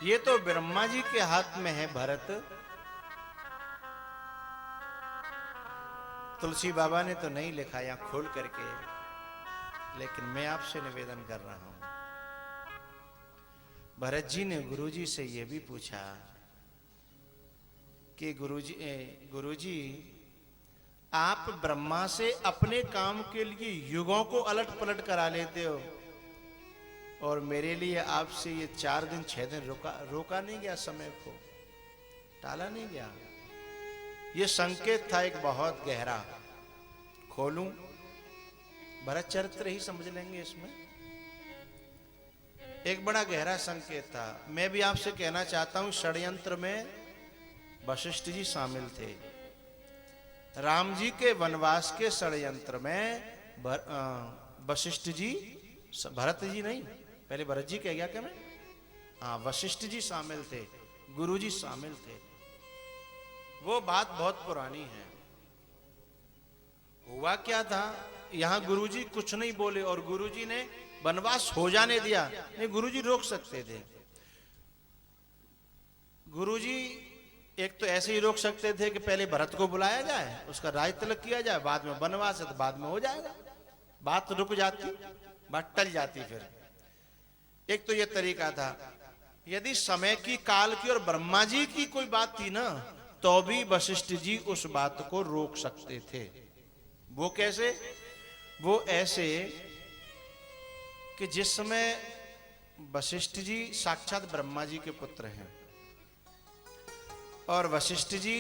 ये तो ब्रह्मा जी के हाथ में है। भरत, तुलसी बाबा ने तो नहीं लिखा यहां खोल करके, लेकिन मैं आपसे निवेदन कर रहा हूं। भरत जी ने गुरुजी से यह भी पूछा कि गुरुजी आप ब्रह्मा से अपने काम के लिए युगों को अलट पलट करा लेते हो, और मेरे लिए आपसे ये 4 दिन 6 दिन रोका नहीं गया, समय को टाला नहीं गया। ये संकेत था एक बहुत गहरा। खोलूं? भरत चरित्र ही समझ लेंगे इसमें। एक बड़ा गहरा संकेत था। मैं भी आपसे कहना चाहता हूं, षड्यंत्र में वशिष्ठ जी शामिल थे। राम जी के वनवास के षड्यंत्र में वशिष्ठ जी, भरत जी नहीं, पहले भरत जी कह गया क्या मैं? हाँ, वशिष्ठ जी शामिल थे, गुरु जी शामिल थे। वो बात बहुत पुरानी है। हुआ क्या था, यहां गुरुजी कुछ नहीं बोले और गुरुजी ने वनवास हो जाने दिया। नहीं, गुरुजी रोक सकते थे। गुरुजी एक तो ऐसे ही रोक सकते थे कि पहले भरत को बुलाया जाए, उसका राज तिलक किया जाए, बाद में वनवास है तो बाद में हो जाएगा, बात रुक जाती, बात टल जाती। फिर एक तो ये तरीका था। यदि समय की, काल की और ब्रह्मा जी की कोई बात थी ना, तो भी वशिष्ठ जी उस बात को रोक सकते थे। वो कैसे? वो ऐसे कि जिस समय वशिष्ठ जी साक्षात ब्रह्मा जी के पुत्र हैं और वशिष्ठ जी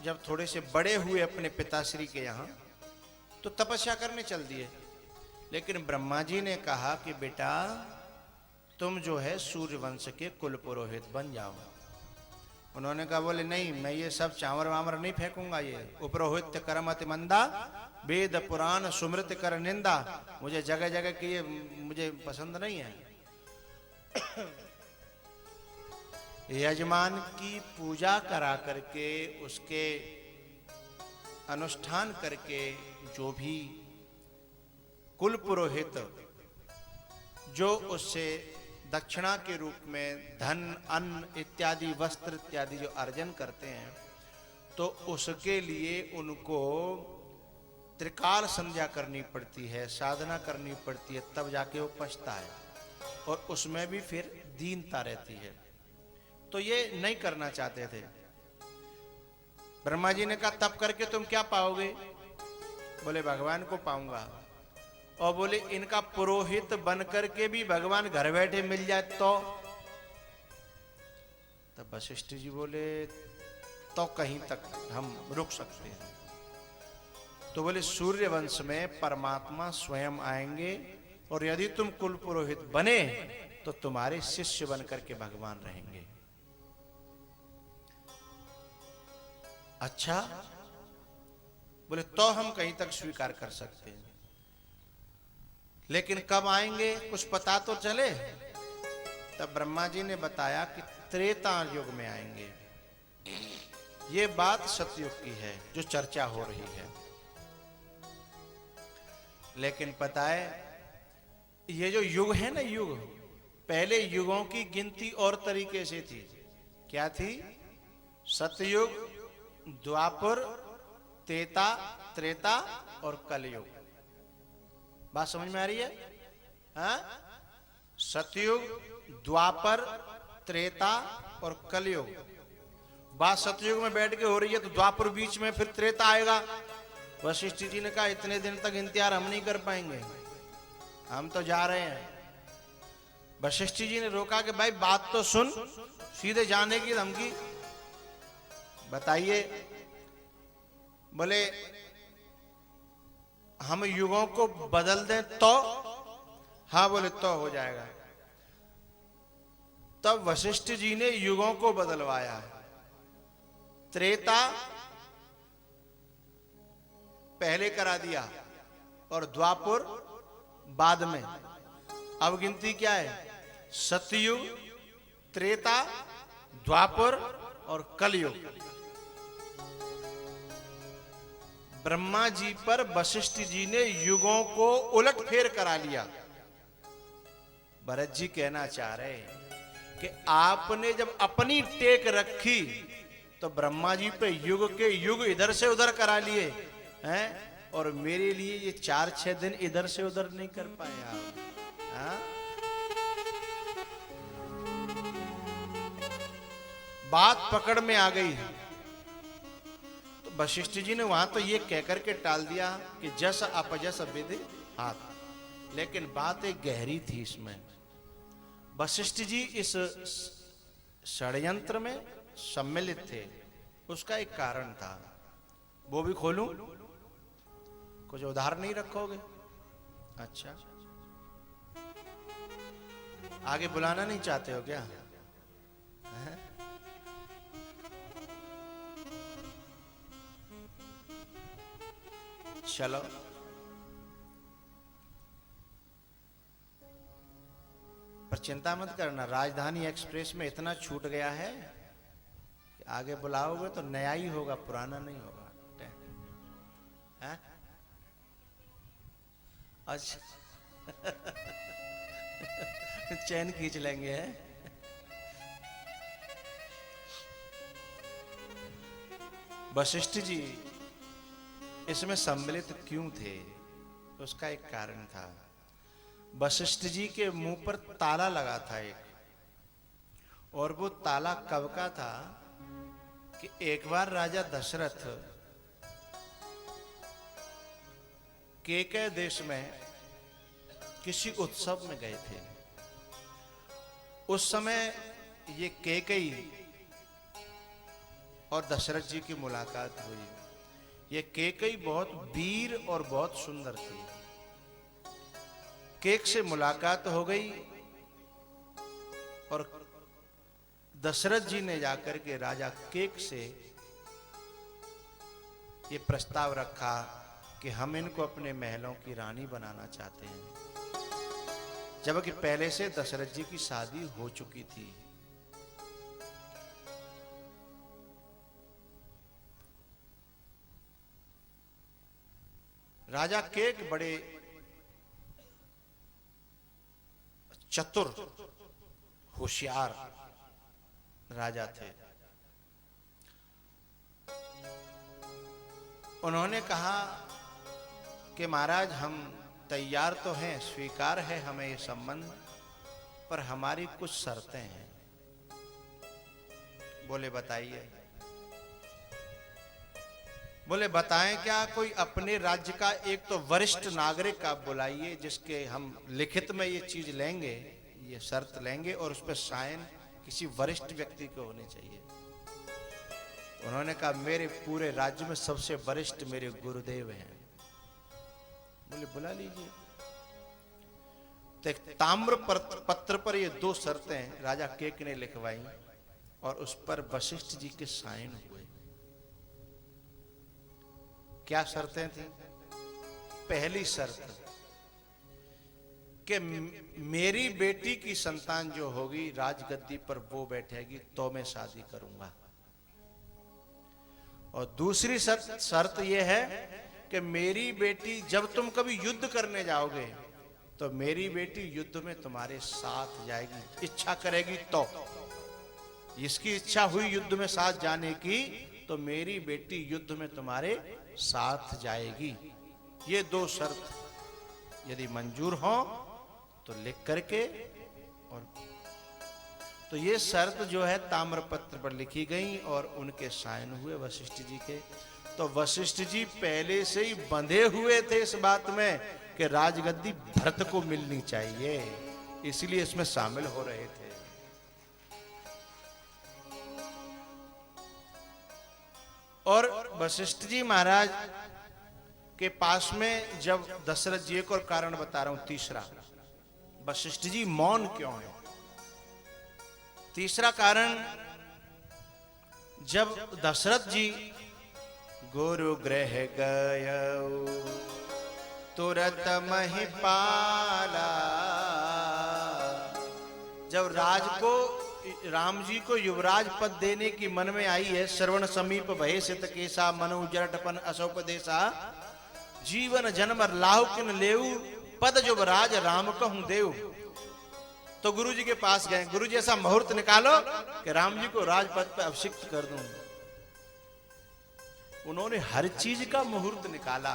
जब थोड़े से बड़े हुए अपने पिताश्री के यहाँ, तो तपस्या करने चल दिए। लेकिन ब्रह्मा जी ने कहा कि बेटा तुम जो है सूर्य वंश के कुल पुरोहित बन जाओ। उन्होंने कहा, बोले नहीं, मैं ये सब चावल वामर नहीं फेंकूंगा, ये उपरोहित कर्म अति मंदा, वेद पुराण सुमृत कर निंदा, मुझे जगह जगह की ये मुझे पसंद नहीं है। यजमान की पूजा करा करके, उसके अनुष्ठान करके जो भी कुल पुरोहित जो उससे दक्षिणा के रूप में धन, अन्न इत्यादि, वस्त्र इत्यादि जो अर्जन करते हैं, तो उसके लिए उनको त्रिकाल संध्या करनी पड़ती है, साधना करनी पड़ती है, तब जाके वो पचता है, और उसमें भी फिर दीनता रहती है। तो ये नहीं करना चाहते थे। ब्रह्मा जी ने कहा, तब करके तुम क्या पाओगे? बोले भगवान को पाऊंगा। और बोले इनका पुरोहित बन करके भी भगवान घर बैठे मिल जाए तो? तब वशिष्ठ जी बोले, तो कहीं तक हम रुक सकते हैं। तो बोले सूर्य वंश में परमात्मा स्वयं आएंगे और यदि तुम कुल पुरोहित बने तो तुम्हारे शिष्य बन करके भगवान रहेंगे। अच्छा, बोले तो हम कहीं तक स्वीकार कर सकते हैं, लेकिन कब आएंगे कुछ पता तो चले। तब ब्रह्मा जी ने बताया कि त्रेता युग में आएंगे। ये बात सतयुग की है जो चर्चा हो रही है। लेकिन पता है ये जो युग है ना, युग, पहले युगों की गिनती और तरीके से थी। क्या थी? सतयुग, द्वापर, त्रेता, त्रेता और कलयुग। बात समझ में आ रही है? हाँ? सतयुग, द्वापर, त्रेता और कलयुग। बात सतयुग में बैठ के हो रही है तो द्वापर बीच में, फिर त्रेता आएगा। वशिष्ठ जी ने कहा इतने दिन तक इंतजार हम नहीं कर पाएंगे, हम तो जा रहे हैं। वशिष्ठ जी ने रोका कि भाई बात तो सुन, सीधे जाने की धमकी। बताइए। बोले हम युगों को बदल दें तो? हाँ, बोले तो हो जाएगा। तब वशिष्ठ जी ने युगों को बदलवाया। त्रेता पहले करा दिया और द्वापर बाद में। अब गिनती क्या है? सतयुग, त्रेता, द्वापर और कलयुग। ब्रह्मा जी पर वशिष्ठ जी ने युगों को उलट फेर करा लिया। भरत जी कहना चाह रहे कि आपने जब अपनी टेक रखी तो ब्रह्मा जी पे युग के युग इधर से उधर करा लिए हैं, और मेरे लिए ये 4-6 दिन इधर से उधर नहीं कर पाए आप। हाँ? बात पकड़ में आ गई। तो वशिष्ठ जी ने वहां तो ये कहकर के टाल दिया कि जस अपजस विधि हाथ, लेकिन बात एक गहरी थी इसमें। वशिष्ठ जी इस षड्यंत्र में सम्मिलित थे, उसका एक कारण था। वो भी खोलूं? कुछ उधार नहीं रखोगे? अच्छा, आगे बुलाना नहीं चाहते हो क्या? है? चलो, पर चिंता मत करना, राजधानी एक्सप्रेस में इतना छूट गया है कि आगे बुलाओगे तो नया ही होगा, पुराना नहीं होगा। है? अच्छा चैन खींच लेंगे। है? वशिष्ठ जी इसमें सम्मिलित क्यों थे? उसका एक कारण था। वशिष्ठ जी के मुंह पर ताला लगा था एक, और वो ताला कब का था कि एक बार राजा दशरथ केकय देश में किसी उत्सव में गए थे। उस समय ये केकई और दशरथ जी की मुलाकात हुई। ये केकई बहुत वीर और बहुत सुंदर थी। केक से मुलाकात हो गई और दशरथ जी ने जाकर के राजा केक से ये प्रस्ताव रखा कि हम इनको अपने महलों की रानी बनाना चाहते हैं, जबकि पहले से दशरथ जी की शादी हो चुकी थी। राजा केक बड़े चतुर होशियार राजा थे। उन्होंने कहा कि महाराज हम तैयार तो हैं, स्वीकार है हमें ये संबंध, पर हमारी कुछ शर्तें हैं। बोले बताइए। बोले बताएं क्या? कोई अपने राज्य का एक तो वरिष्ठ नागरिक आप बुलाइए जिसके हम लिखित में ये चीज लेंगे, ये शर्त लेंगे, और उस पर साइन किसी वरिष्ठ व्यक्ति को होने चाहिए। उन्होंने कहा मेरे पूरे राज्य में सबसे वरिष्ठ मेरे गुरुदेव हैं। बोले बुला लीजिए। तो एक ताम्र पत्र पर ये 2 शर्तें राजा केक ने लिखवाई और उस पर वशिष्ठ जी के साइन हुए। क्या शर्तें थी? पहली शर्त कि मेरी बेटी की संतान जो होगी राजगद्दी पर वो बैठेगी तो मैं शादी करूंगा। और दूसरी शर्त यह है कि मेरी बेटी जब तुम कभी युद्ध करने जाओगे तो मेरी बेटी युद्ध में तुम्हारे साथ जाएगी, इच्छा करेगी तो। इसकी इच्छा हुई युद्ध में साथ जाने की तो मेरी बेटी युद्ध में तुम्हारे साथ जाएगी। ये 2 शर्त यदि मंजूर हो तो लिख करके, और तो ये शर्त जो है ताम्रपत्र पर लिखी गई और उनके साइन हुए वशिष्ठ जी के। तो वशिष्ठ जी पहले से ही बंधे हुए थे इस बात में कि राजगद्दी भरत को मिलनी चाहिए, इसलिए इसमें शामिल हो रहे थे। और वशिष्ठ जी महाराज के पास में जब दशरथ जी, एक और कारण बता रहा हूं तीसरा, वशिष्ठ जी मौन क्यों है? तीसरा कारण, जब दशरथ जी गुरु गृह गयौ तुरत महिपाला, जब राम जी को युवराज पद देने की मन में आई है, श्रवण समीप भय सित केसा मनु जरटपन असोपदेशा, जीवन जन्म लाहु किन लेऊ पद युवराज राम कहूं देव। तो गुरु जी के पास गए, गुरु जी ऐसा मुहूर्त निकालो कि राम जी को राजपद पर अभिषिक्त कर दूं। उन्होंने हर चीज का मुहूर्त निकाला,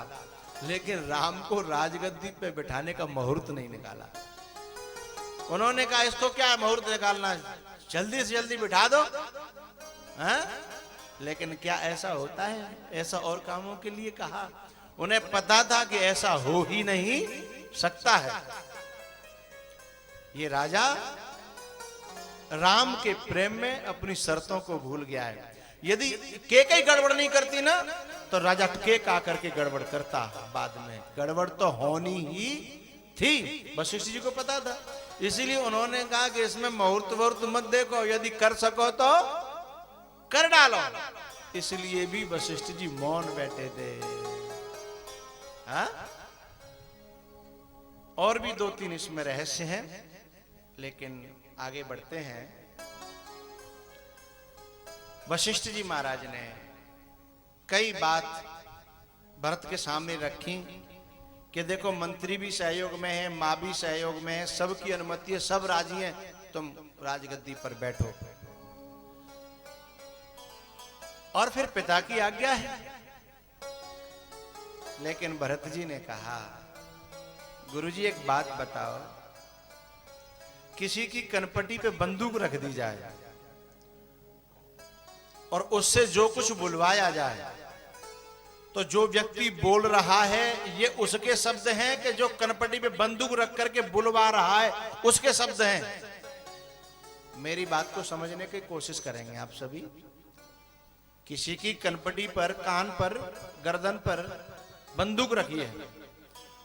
लेकिन राम को राजगद्दी पे बिठाने का मुहूर्त नहीं निकाला। उन्होंने कहा इसको क्या मुहूर्त निकालना, जल्दी से जल्दी बिठा दो, हैं? लेकिन क्या ऐसा होता है? ऐसा और कामों के लिए कहा। उन्हें पता था कि ऐसा हो ही नहीं सकता है। ये राजा राम के प्रेम में अपनी शर्तों को भूल गया है। यदि केकई गड़बड़ नहीं करती ना तो राजा केक आकर के गड़बड़ करता। बाद में गड़बड़ तो होनी ही थी, वशिष्ठ जी को पता था। इसीलिए उन्होंने कहा कि इसमें मुहूर्त वहूर्त मत देखो, यदि कर सको तो कर डालो। इसलिए भी वशिष्ठ जी मौन बैठे थे। हा? और भी 2-3 इसमें रहस्य हैं, लेकिन आगे बढ़ते हैं। वशिष्ठ जी महाराज ने कई बात भरत के सामने रखी कि देखो मंत्री भी सहयोग में है, मां भी सहयोग में है, सबकी अनुमति है, सब राजी हैं, तुम राजगद्दी पर बैठो। और फिर पिता की आज्ञा है। लेकिन भरत जी ने कहा, गुरुजी एक बात बताओ, किसी की कनपटी पे बंदूक रख दी जाए और उससे जो कुछ बुलवाया जाए, तो जो व्यक्ति बोल रहा है ये उसके शब्द हैं कि जो कनपटी पे बंदूक रख करके बुलवा रहा है उसके शब्द हैं? मेरी बात को समझने की कोशिश करेंगे आप सभी। किसी की कनपटी पर, कान पर, गर्दन पर बंदूक रखी है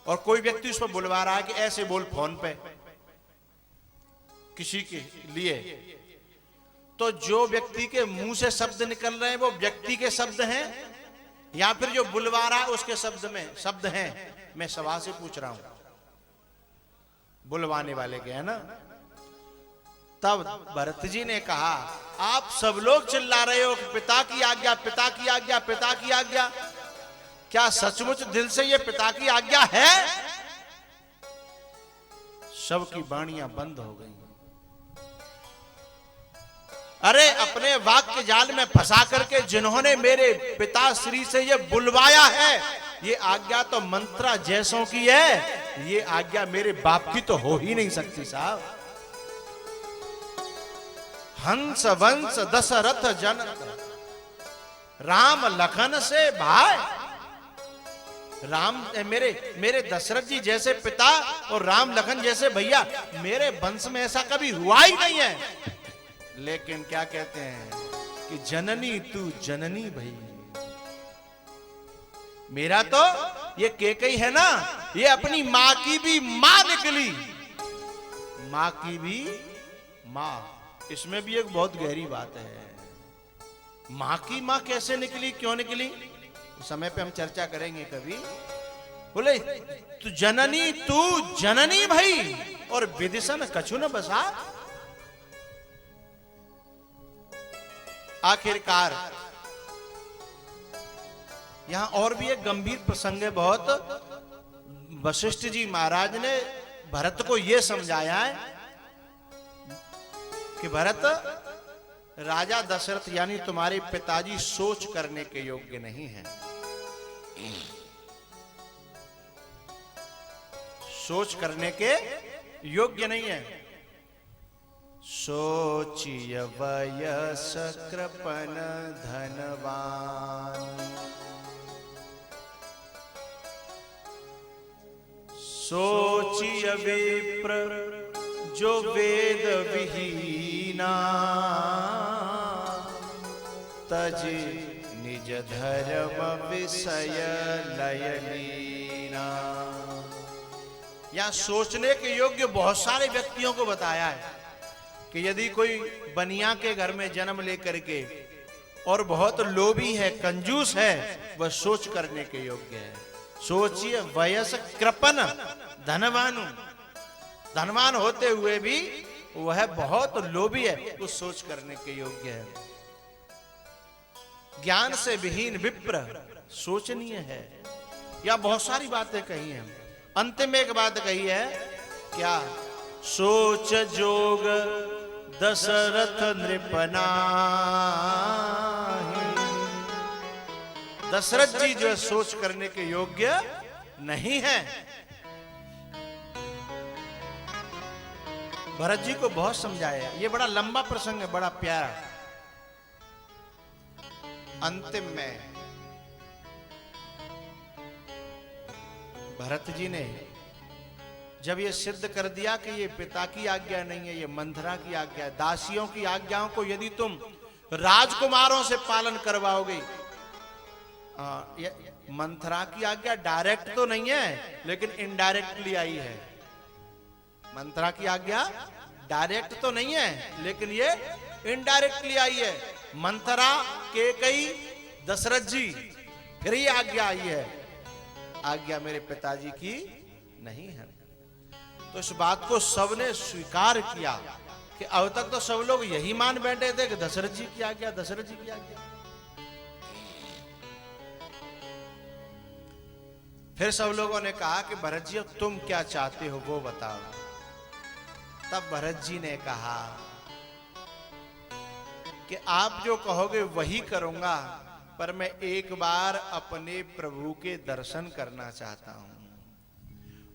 और कोई व्यक्ति उस पर बुलवा रहा है कि ऐसे बोल फोन पे किसी के लिए, तो जो व्यक्ति के मुंह से शब्द निकल रहे हैं वो व्यक्ति के शब्द हैं या फिर जो बुलवा रहा है उसके शब्द हैं? मैं सवाल से पूछ रहा हूं, बुलवाने वाले के है ना। तब भरत जी ने कहा, आप सब लोग चिल्ला रहे हो कि पिता की आज्ञा, पिता की आज्ञा, पिता की आज्ञा, क्या सचमुच दिल से ये पिता की आज्ञा है? सबकी वाणियां बंद हो गई। अरे अपने वाक्य जाल में फंसा करके जिन्होंने मेरे पिता श्री से ये बुलवाया है, ये आज्ञा तो मंत्रा जैसों की है, ये आज्ञा मेरे बाप की तो हो ही नहीं सकती साहब। हंस वंश दशरथ जनक राम लखन से भाई, राम मेरे दशरथ जी जैसे पिता और राम लखन जैसे भैया, मेरे वंश में ऐसा कभी हुआ ही नहीं है। लेकिन क्या कहते हैं, कि जननी तू जननी भई। मेरा तो ये केकई है ना, ये अपनी मां की भी मां निकली, मां की भी मां। इसमें भी एक बहुत गहरी बात है। मां की मां कैसे निकली, क्यों निकली, उस समय पे हम चर्चा करेंगे कभी। बोले तू जननी भाई और विदिशन कछु न बसा। आखिरकार यहां और भी एक गंभीर प्रसंग है बहुत। वशिष्ठ जी महाराज ने भरत को यह समझाया है कि भरत, राजा दशरथ यानी तुम्हारे पिताजी सोच करने के योग्य नहीं है, सोच करने के योग्य नहीं है। सोचिय वयस कृपन धनवान, सोचिय विप्र जो वेद विहीना, तजे निज धर्म विषय लयलीना। यहां सोचने के योग्य बहुत सारे व्यक्तियों को बताया है कि यदि कोई बनिया के घर में जन्म लेकर के और बहुत लोभी है, कंजूस है, वह सोच करने के योग्य है। सोचिए वयस कृपन धनवानु, धनवान होते हुए भी वह बहुत लोभी है, वो सोच करने के योग्य है। ज्ञान से विहीन विप्र सोचनीय है। या बहुत सारी बातें कही हैं। अंतिम में एक बात कही है, क्या, सोच जोग दशरथ नृपना। दशरथ जी जो है सोच करने के योग्य नहीं है। भरत जी को बहुत समझाया। ये बड़ा लंबा प्रसंग है, बड़ा प्यारा। अंतिम में भरत जी ने जब ये सिद्ध कर दिया कि ये पिता की आज्ञा नहीं है, ये मंथरा की आज्ञा है, दासियों की आज्ञाओं को यदि तुम राजकुमारों से पालन करवाओगे, ये मंथरा की आज्ञा डायरेक्ट तो नहीं है लेकिन इनडायरेक्टली आई है। मंथरा की आज्ञा डायरेक्ट तो नहीं है लेकिन ये इनडायरेक्टली आई है। मंथरा के कई दशरथ जी, फिर ये आज्ञा आई है, आज्ञा मेरे पिताजी की नहीं है। तो इस बात को सबने स्वीकार किया कि अब तक तो सब लोग यही मान बैठे थे कि दशरथ जी की आज्ञा, दशरथ जी की आज्ञा। फिर सब लोगों ने कहा कि भरत जी अब तुम क्या चाहते हो वो बताओ। तब भरत जी ने कहा कि आप जो कहोगे वही करूंगा, पर मैं एक बार अपने प्रभु के दर्शन करना चाहता हूं,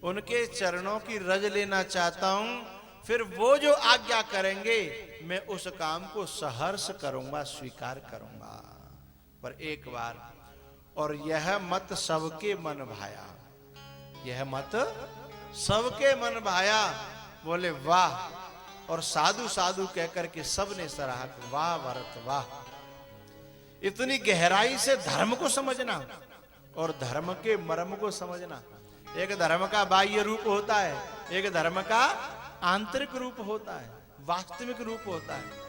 उनके चरणों की रज लेना चाहता हूं, फिर वो जो आज्ञा करेंगे मैं उस काम को सहर्ष करूंगा, स्वीकार करूंगा, पर एक बार। और यह मत सबके मन भाया, यह मत सबके मन भाया। बोले वाह, और साधु साधु कहकर के सबने सराहा, वाह भरत वाह। इतनी गहराई से धर्म को समझना और धर्म के मर्म को समझना। एक धर्म का बाह्य रूप होता है, एक धर्म का आंतरिक रूप होता है, वास्तविक रूप होता है।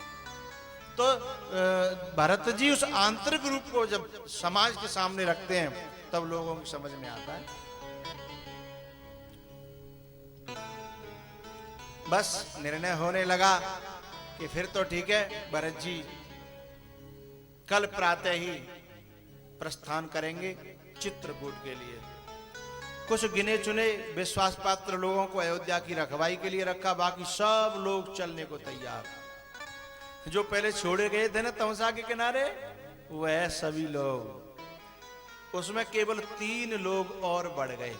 तो भरत जी उस आंतरिक रूप को जब समाज के सामने रखते हैं तब लोगों को समझ में आता है। बस निर्णय होने लगा कि फिर तो ठीक है, भरत जी कल प्रातः ही प्रस्थान करेंगे चित्रकूट के लिए। कुछ गिने चुने विश्वास पात्र लोगों को अयोध्या की रखवाई के लिए रखा, बाकी सब लोग चलने को तैयार। जो पहले छोड़े गए थे ना तमसा के किनारे, वह सभी लोग, उसमें केवल 3 लोग और बढ़ गए।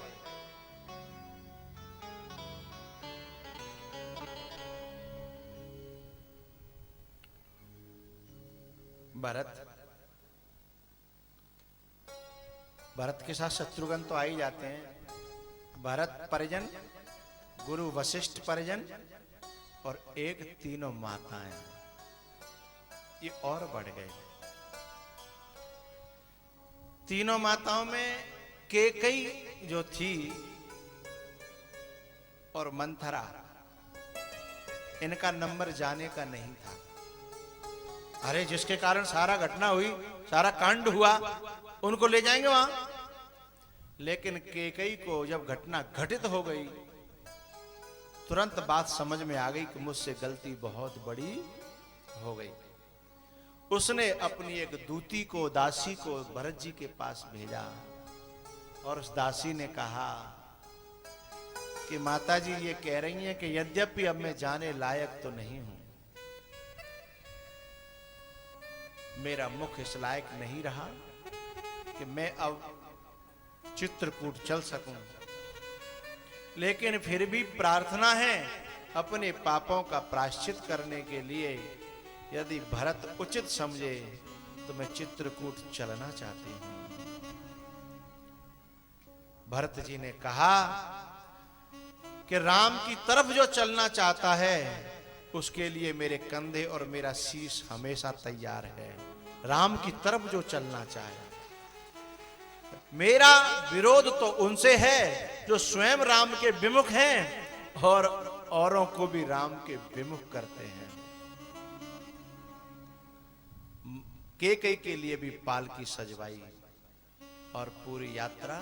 भरत के साथ शत्रुघ्न तो आ ही जाते हैं। भरत परिजन, गुरु वशिष्ठ परिजन और एक तीनों माताएं। ये और बढ़ गए। तीनों माताओं में केकई जो थी और मंथरा, इनका नंबर जाने का नहीं था। अरे जिसके कारण सारा घटना हुई, सारा कांड हुआ, उनको ले जाएंगे वहां। लेकिन केकई को जब घटना घटित हो गई, तुरंत बात समझ में आ गई कि मुझसे गलती बहुत बड़ी हो गई। उसने अपनी एक दूती को, दासी को भरत जी के पास भेजा और उस दासी ने कहा कि माताजी ये कह रही हैं कि यद्यपि अब मैं जाने लायक तो नहीं हूं, मेरा मुख इस लायक नहीं रहा कि मैं अब चित्रकूट चल सकूं, लेकिन फिर भी प्रार्थना है अपने पापों का प्रायश्चित करने के लिए, यदि भरत उचित समझे तो मैं चित्रकूट चलना चाहती हूं। भरत जी ने कहा कि राम की तरफ जो चलना चाहता है उसके लिए मेरे कंधे और मेरा शीश हमेशा तैयार है। राम की तरफ जो चलना चाहे, मेरा विरोध तो उनसे है जो स्वयं राम के विमुख हैं और औरों को भी राम के विमुख करते हैं। केकई के लिए भी पालकी सजवाई और पूरी यात्रा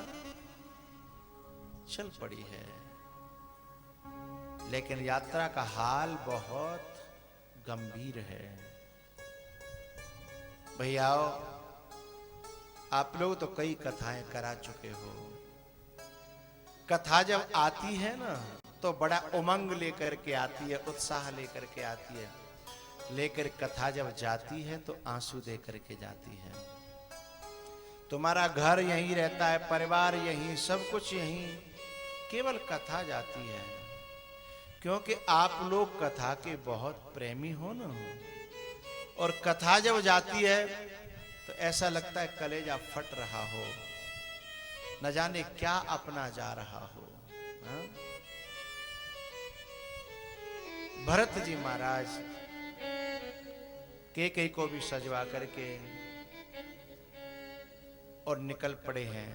चल पड़ी है। लेकिन यात्रा का हाल बहुत गंभीर है। भैयाओ, आप लोग तो कई कथाएं करा चुके हो। कथा जब आती है ना तो बड़ा उमंग लेकर के आती है, उत्साह लेकर के आती है, लेकर कथा जब जाती है तो आंसू दे करके जाती है। तुम्हारा घर यहीं रहता है, परिवार यहीं, सब कुछ यहीं, केवल कथा जाती है क्योंकि आप लोग कथा के बहुत प्रेमी हो ना। और कथा जब जाती है तो ऐसा लगता है कलेजा फट रहा हो, न जाने क्या अपना जा रहा हो। हा? भरत जी महाराज केकई को भी सजवा करके और निकल पड़े हैं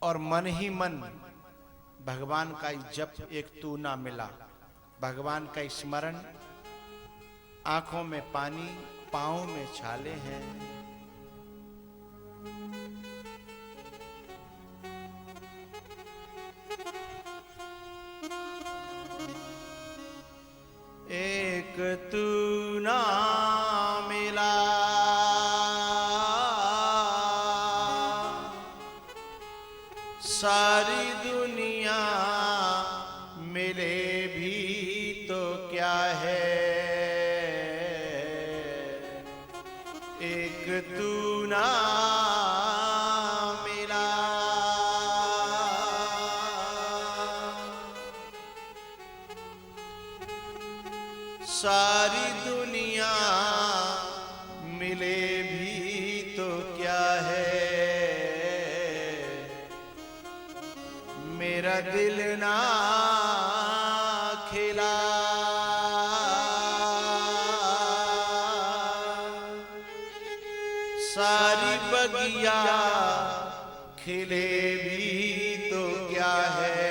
और मन ही मन भगवान का जप, एक तू ना मिला, भगवान का स्मरण, आंखों में पानी, पांव में छाले हैं। एक तू ना मिला, सारी दुनिया मिले भी तो क्या है, एक तू ना मिला। सारी दुनिया मिले भी तो क्या है, मेरा दिल ना खिला। सारी बगिया खिले भी तो क्या है,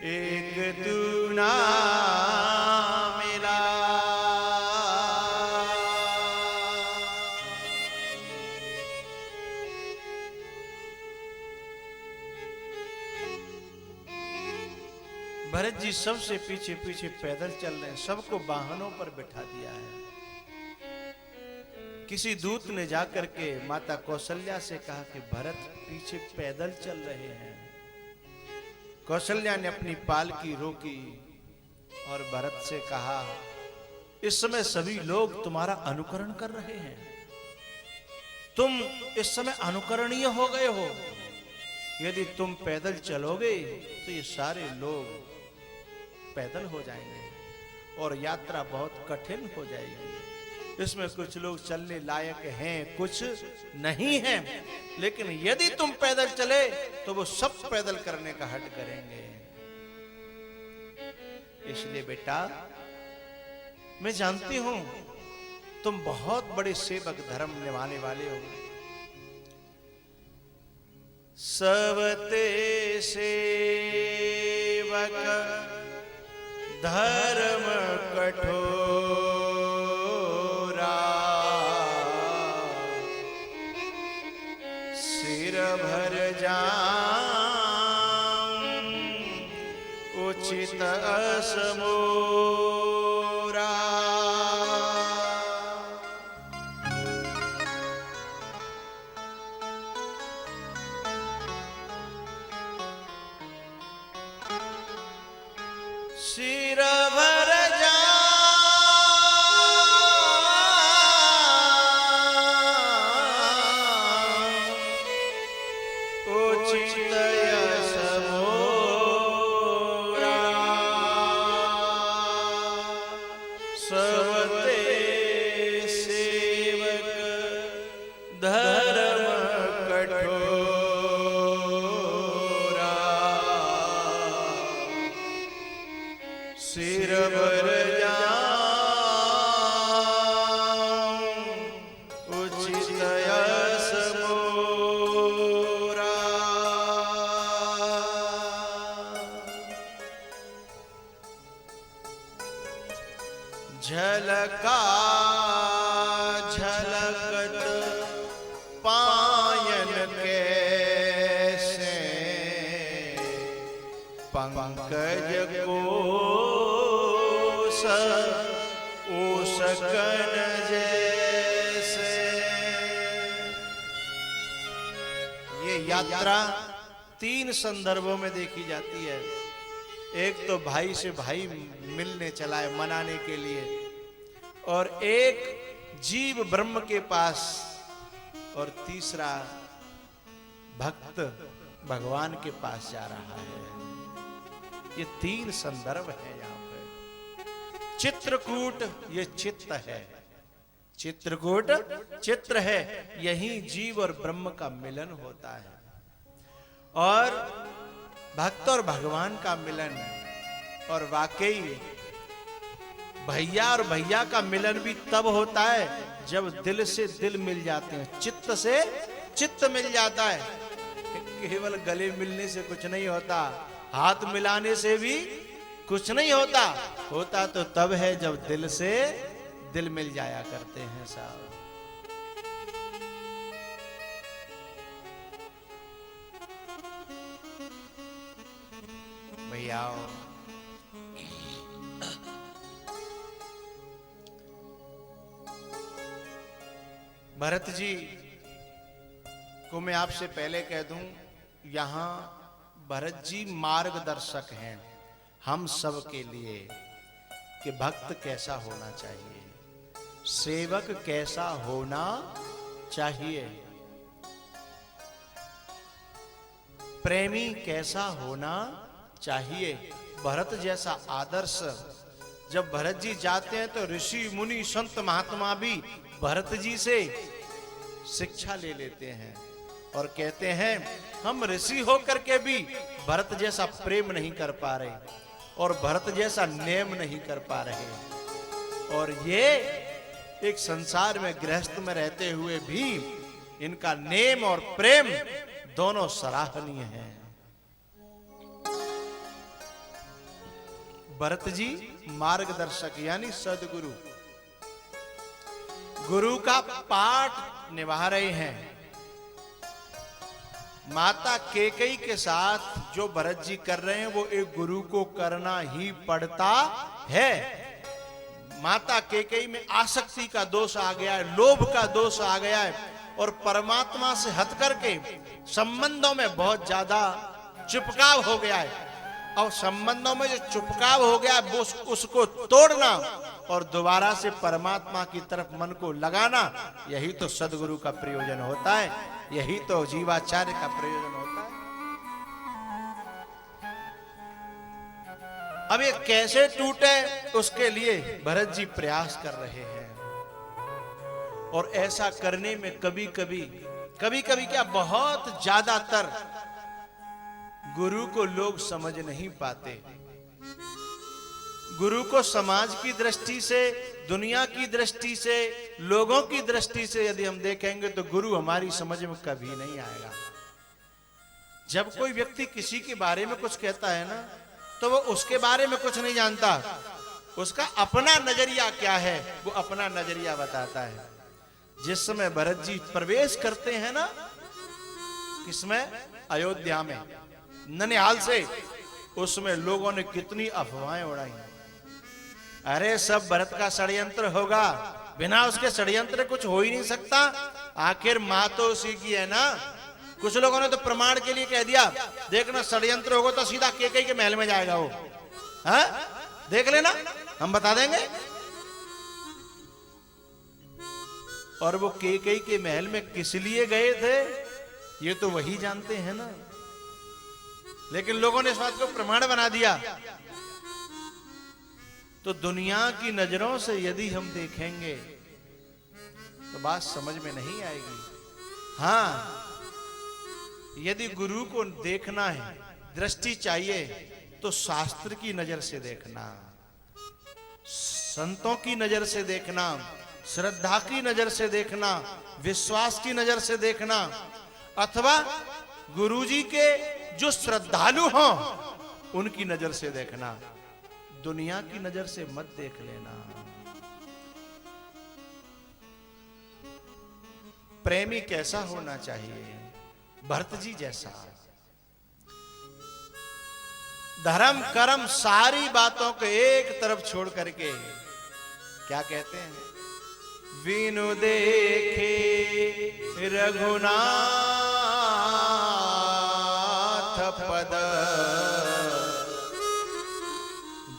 एक तू ना मिला। भरत जी सबसे पीछे पीछे पैदल चल रहे हैं, सबको वाहनों पर बिठा दिया है। किसी दूत ने जाकर के माता कौशल्या से कहा कि भरत पीछे पैदल चल रहे हैं। कौशल्या ने अपनी पालकी रोकी और भरत से कहा, इस समय सभी लोग तुम्हारा अनुकरण कर रहे हैं, तुम इस समय अनुकरणीय हो गए हो। यदि तुम पैदल चलोगे तो ये सारे लोग पैदल हो जाएंगे और यात्रा बहुत कठिन हो जाएगी। इसमें कुछ लोग चलने लायक हैं, कुछ नहीं हैं, लेकिन यदि तुम पैदल चले तो वो सब पैदल करने का हट करेंगे। इसलिए बेटा मैं जानती हूं तुम बहुत बड़े सेवक धर्म निभाने वाले हो। सबते सेवक धर्म कठोरा, सिर भर जाम उचित असमोरा। सिर भर उचित असमोरा। सबते सेवक धर्म कठोरा, सिर भर जाम उचित असमोरा। झलका झलकत पायन कैसे, पंकज को सकन जैसे। ये यात्रा तीन संदर्भों में देखी जाती है। एक तो भाई से भाई मिलने चला है मनाने के लिए, और एक जीव ब्रह्म के पास, और तीसरा भक्त भगवान के पास जा रहा है। ये तीन संदर्भ है यहाँ पे। चित्रकूट ये चित्त है, चित्रकूट चित्र है, यही जीव और ब्रह्म का मिलन होता है। और भक्त और भगवान का मिलन, और वाकई भैया और भैया का मिलन भी तब होता है जब दिल से दिल मिल जाते हैं, चित्त से चित्त मिल जाता है। केवल गले मिलने से कुछ नहीं होता, हाथ मिलाने से भी कुछ नहीं होता। होता तो तब है जब दिल से दिल मिल जाया करते हैं साहब। भैया भरत जी को मैं आपसे पहले कह दूं, यहां भरत जी मार्गदर्शक हैं हम सब के लिए कि भक्त कैसा होना चाहिए, सेवक कैसा होना चाहिए, प्रेमी कैसा होना चाहिए। भरत जैसा आदर्श जब भरत जी जाते हैं तो ऋषि मुनि संत महात्मा भी भरत जी से शिक्षा ले लेते हैं और कहते हैं हम ऋषि होकर के भी भरत जैसा प्रेम नहीं कर पा रहे और भरत जैसा नेम नहीं कर पा रहे। और ये एक संसार में गृहस्थ में रहते हुए भी इनका नेम और प्रेम दोनों सराहनीय हैं। भरत जी मार्गदर्शक यानी सदगुरु, गुरु का पाठ निभा रहे हैं। माता केकई के साथ जो भरत जी कर रहे हैं वो एक गुरु को करना ही पड़ता है। माता केकई में आसक्ति का दोष आ गया है, लोभ का दोष आ गया है और परमात्मा से हट करके संबंधों में बहुत ज्यादा चिपकाव हो गया है। और संबंधों में जो चिपकाव हो गया वो उसको तोड़ना और दोबारा से परमात्मा की तरफ मन को लगाना, यही तो सदगुरु का प्रयोजन होता है, यही तो जीवाचार्य का प्रयोजन होता है। अब ये कैसे टूटे उसके लिए भरत जी प्रयास कर रहे हैं। और ऐसा करने में कभी कभी क्या बहुत ज्यादातर गुरु को लोग समझ नहीं पाते। गुरु को समाज की दृष्टि से, दुनिया की दृष्टि से, लोगों की दृष्टि से यदि हम देखेंगे तो गुरु हमारी समझ में कभी नहीं आएगा। जब कोई व्यक्ति किसी के बारे में कुछ कहता है ना, तो वो उसके बारे में कुछ नहीं जानता, उसका अपना नजरिया क्या है वो अपना नजरिया बताता है। जिस समय भरत जी प्रवेश करते हैं ना, किसमें, अयोध्या में, ननिहाल से, उसमें लोगों ने कितनी अफवाहें उड़ाई। अरे सब भरत का षड्यंत्र होगा, बिना उसके षड्यंत्र कुछ हो ही नहीं सकता, आखिर मां तो उसी की है ना। कुछ लोगों ने तो प्रमाण के लिए कह दिया, देखना षड्यंत्र होगा तो सीधा केकई के महल में जाएगा वो, हाँ देख लेना, हम बता देंगे। और वो केकई के महल में किस लिए गए थे ये तो वही जानते हैं ना, लेकिन लोगों ने इस बात को प्रमाण बना दिया। तो दुनिया की नजरों से यदि हम देखेंगे तो बात समझ में नहीं आएगी। हाँ, यदि गुरु को देखना है, दृष्टि चाहिए, तो शास्त्र की नजर से देखना, संतों की नजर से देखना, श्रद्धा की नजर से देखना, विश्वास की नजर से देखना, अथवा गुरुजी के जो श्रद्धालु हों उनकी नजर से देखना। दुनिया की नजर से मत देख लेना। प्रेमी कैसा होना चाहिए? भरत जी जैसा। धर्म कर्म सारी बातों को एक तरफ छोड़ करके क्या कहते हैं, विनु देखे रघुनाथ पद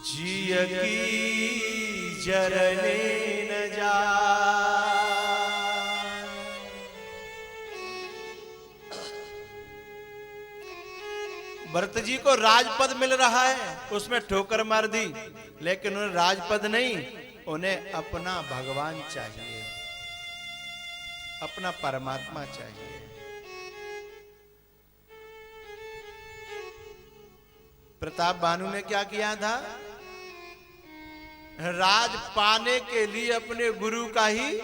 जिय की जरने न जाए। भरत जी को राजपद मिल रहा है, उसमें ठोकर मार दी, लेकिन उन्हें राजपद नहीं, उन्हें अपना भगवान चाहिए, अपना परमात्मा चाहिए। प्रताप भानु ने क्या किया था? राज पाने के लिए अपने गुरु का ही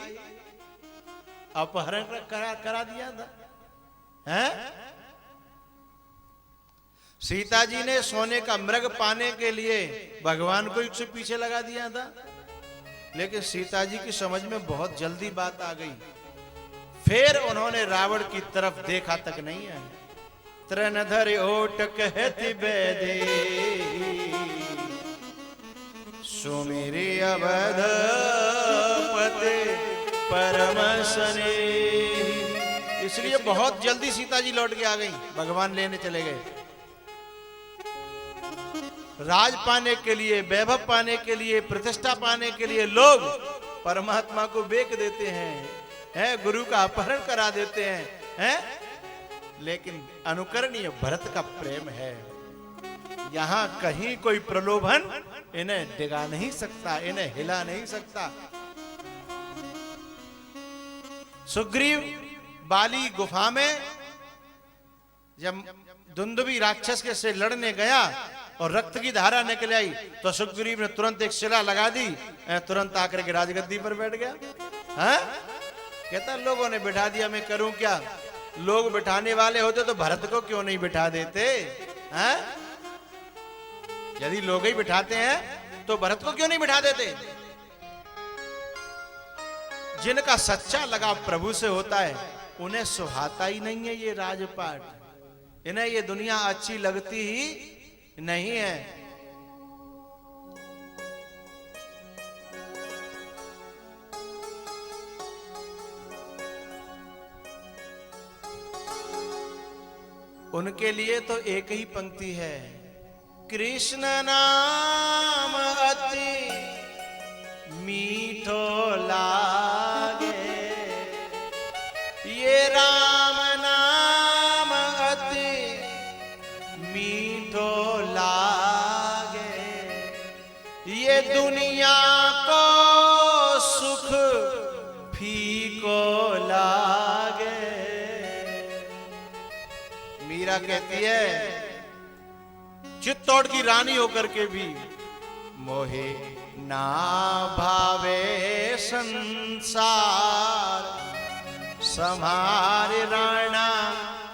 अपहरण करा दिया था, हैं? सीता जी ने सोने का मृग पाने के लिए भगवान को उससे पीछे लगा दिया था, लेकिन सीता जी की समझ में बहुत जल्दी बात आ गई, फिर उन्होंने रावण की तरफ देखा तक नहीं है। त्रणधर ओट कहति बैदे सुमेरे अवध पते परम सने। इसलिए बहुत जल्दी सीता जी लौट के आ गई, भगवान लेने चले गए। राज पाने के लिए, वैभव पाने के लिए, प्रतिष्ठा पाने के लिए लोग परमात्मा को बेच देते हैं, गुरु का अपहरण करा देते हैं, लेकिन अनुकरणीय भरत का प्रेम है। यहां कहीं कोई प्रलोभन इन्हें डिगा नहीं सकता, इन्हें हिला नहीं सकता। सुग्रीव बाली गुफा में जब दुंदुभी राक्षस के से लड़ने गया और रक्त की धारा निकल आई, तो सुग्रीव ने तुरंत एक शिला लगा दी, तुरंत आकर के राजगद्दी पर बैठ गया। हाँ? कहता लोगों ने बिठा दिया, मैं करूं क्या? लोग बिठाने वाले होते तो भरत को क्यों नहीं बिठा देते? हाँ? यदि लोग ही बिठाते हैं तो भरत को क्यों नहीं बिठा देते? जिनका सच्चा लगाव प्रभु से होता है उन्हें सुहाता ही नहीं है ये राजपाट, इन्हें ये दुनिया अच्छी लगती ही नहीं है। उनके लिए तो एक ही पंक्ति है, कृष्ण नाम अति मीठो लागे, ये राम नाम अति मीठो लागे, ये दुनिया को सुख फीको लागे। मीरा कहती है चित्तौड़ की रानी होकर के भी मोहे ना भावे संसार, समार राणा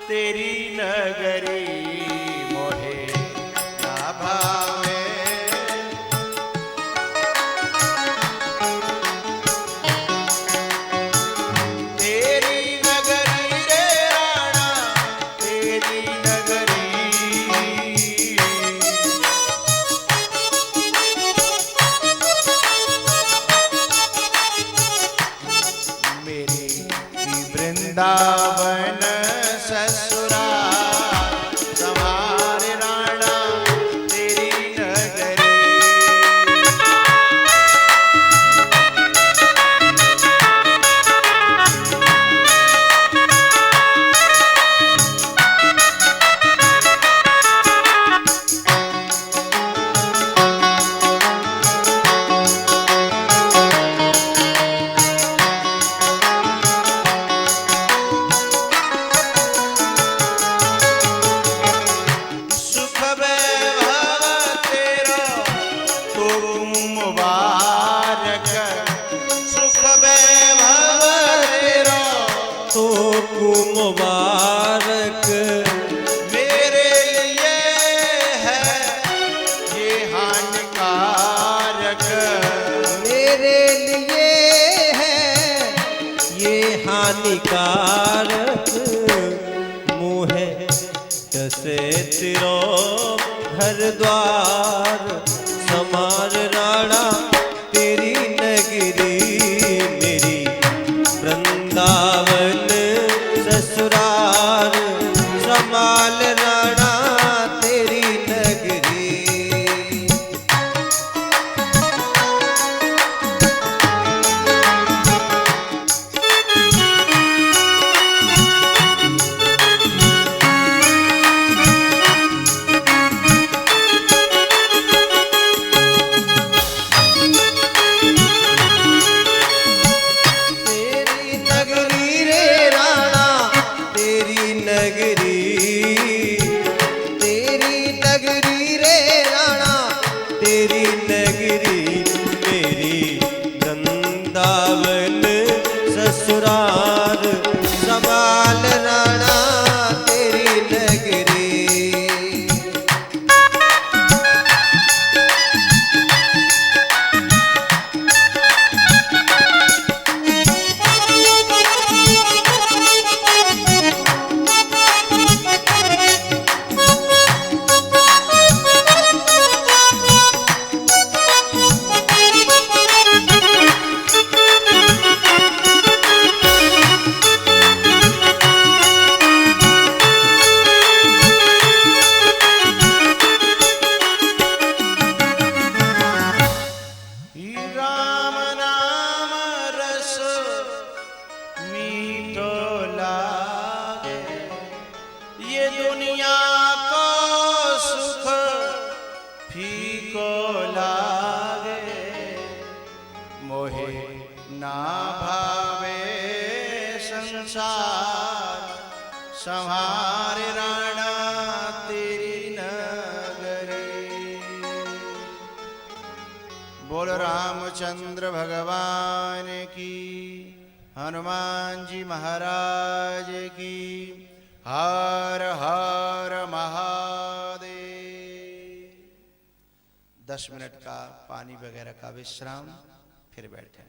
तेरी नगरी, मोहे ना भावे। तेरी नगरी रे राणा तेरी नगरी, मेरी वृंदावन ससुराल, समार राणा तेरी नगरी। सुख वैभव तेरा तो मुबारक, सुख वैभव तेरा तो मुबारक, मेरे लिए है ये हानिकारक, मेरे लिए है ये हानिकारक। मुहे जैसे तिरो घर द्वार, समार राणा तेरी नगरी, मेरी वृंदावन ससुराल, समाल राणा तेरी नगरी। तेरी नगरी रे राणा तेरी नगरी, तेरी नगरी रे राणा तेरी नगरी, मेरी वृंदावन ससुराल, समाल राणा तेरी नगरी। राम नाम रस मीठो लागे, ये दुनिया को सुख फीको लागे, मोहे ना भावे संसार, संहार राणा तेरी नगरी। बोल रामचंद्र भगवान की, हनुमान जी महाराज की, हर हर महादेव। 10 मिनट का पानी वगैरह का विश्राम, फिर बैठे।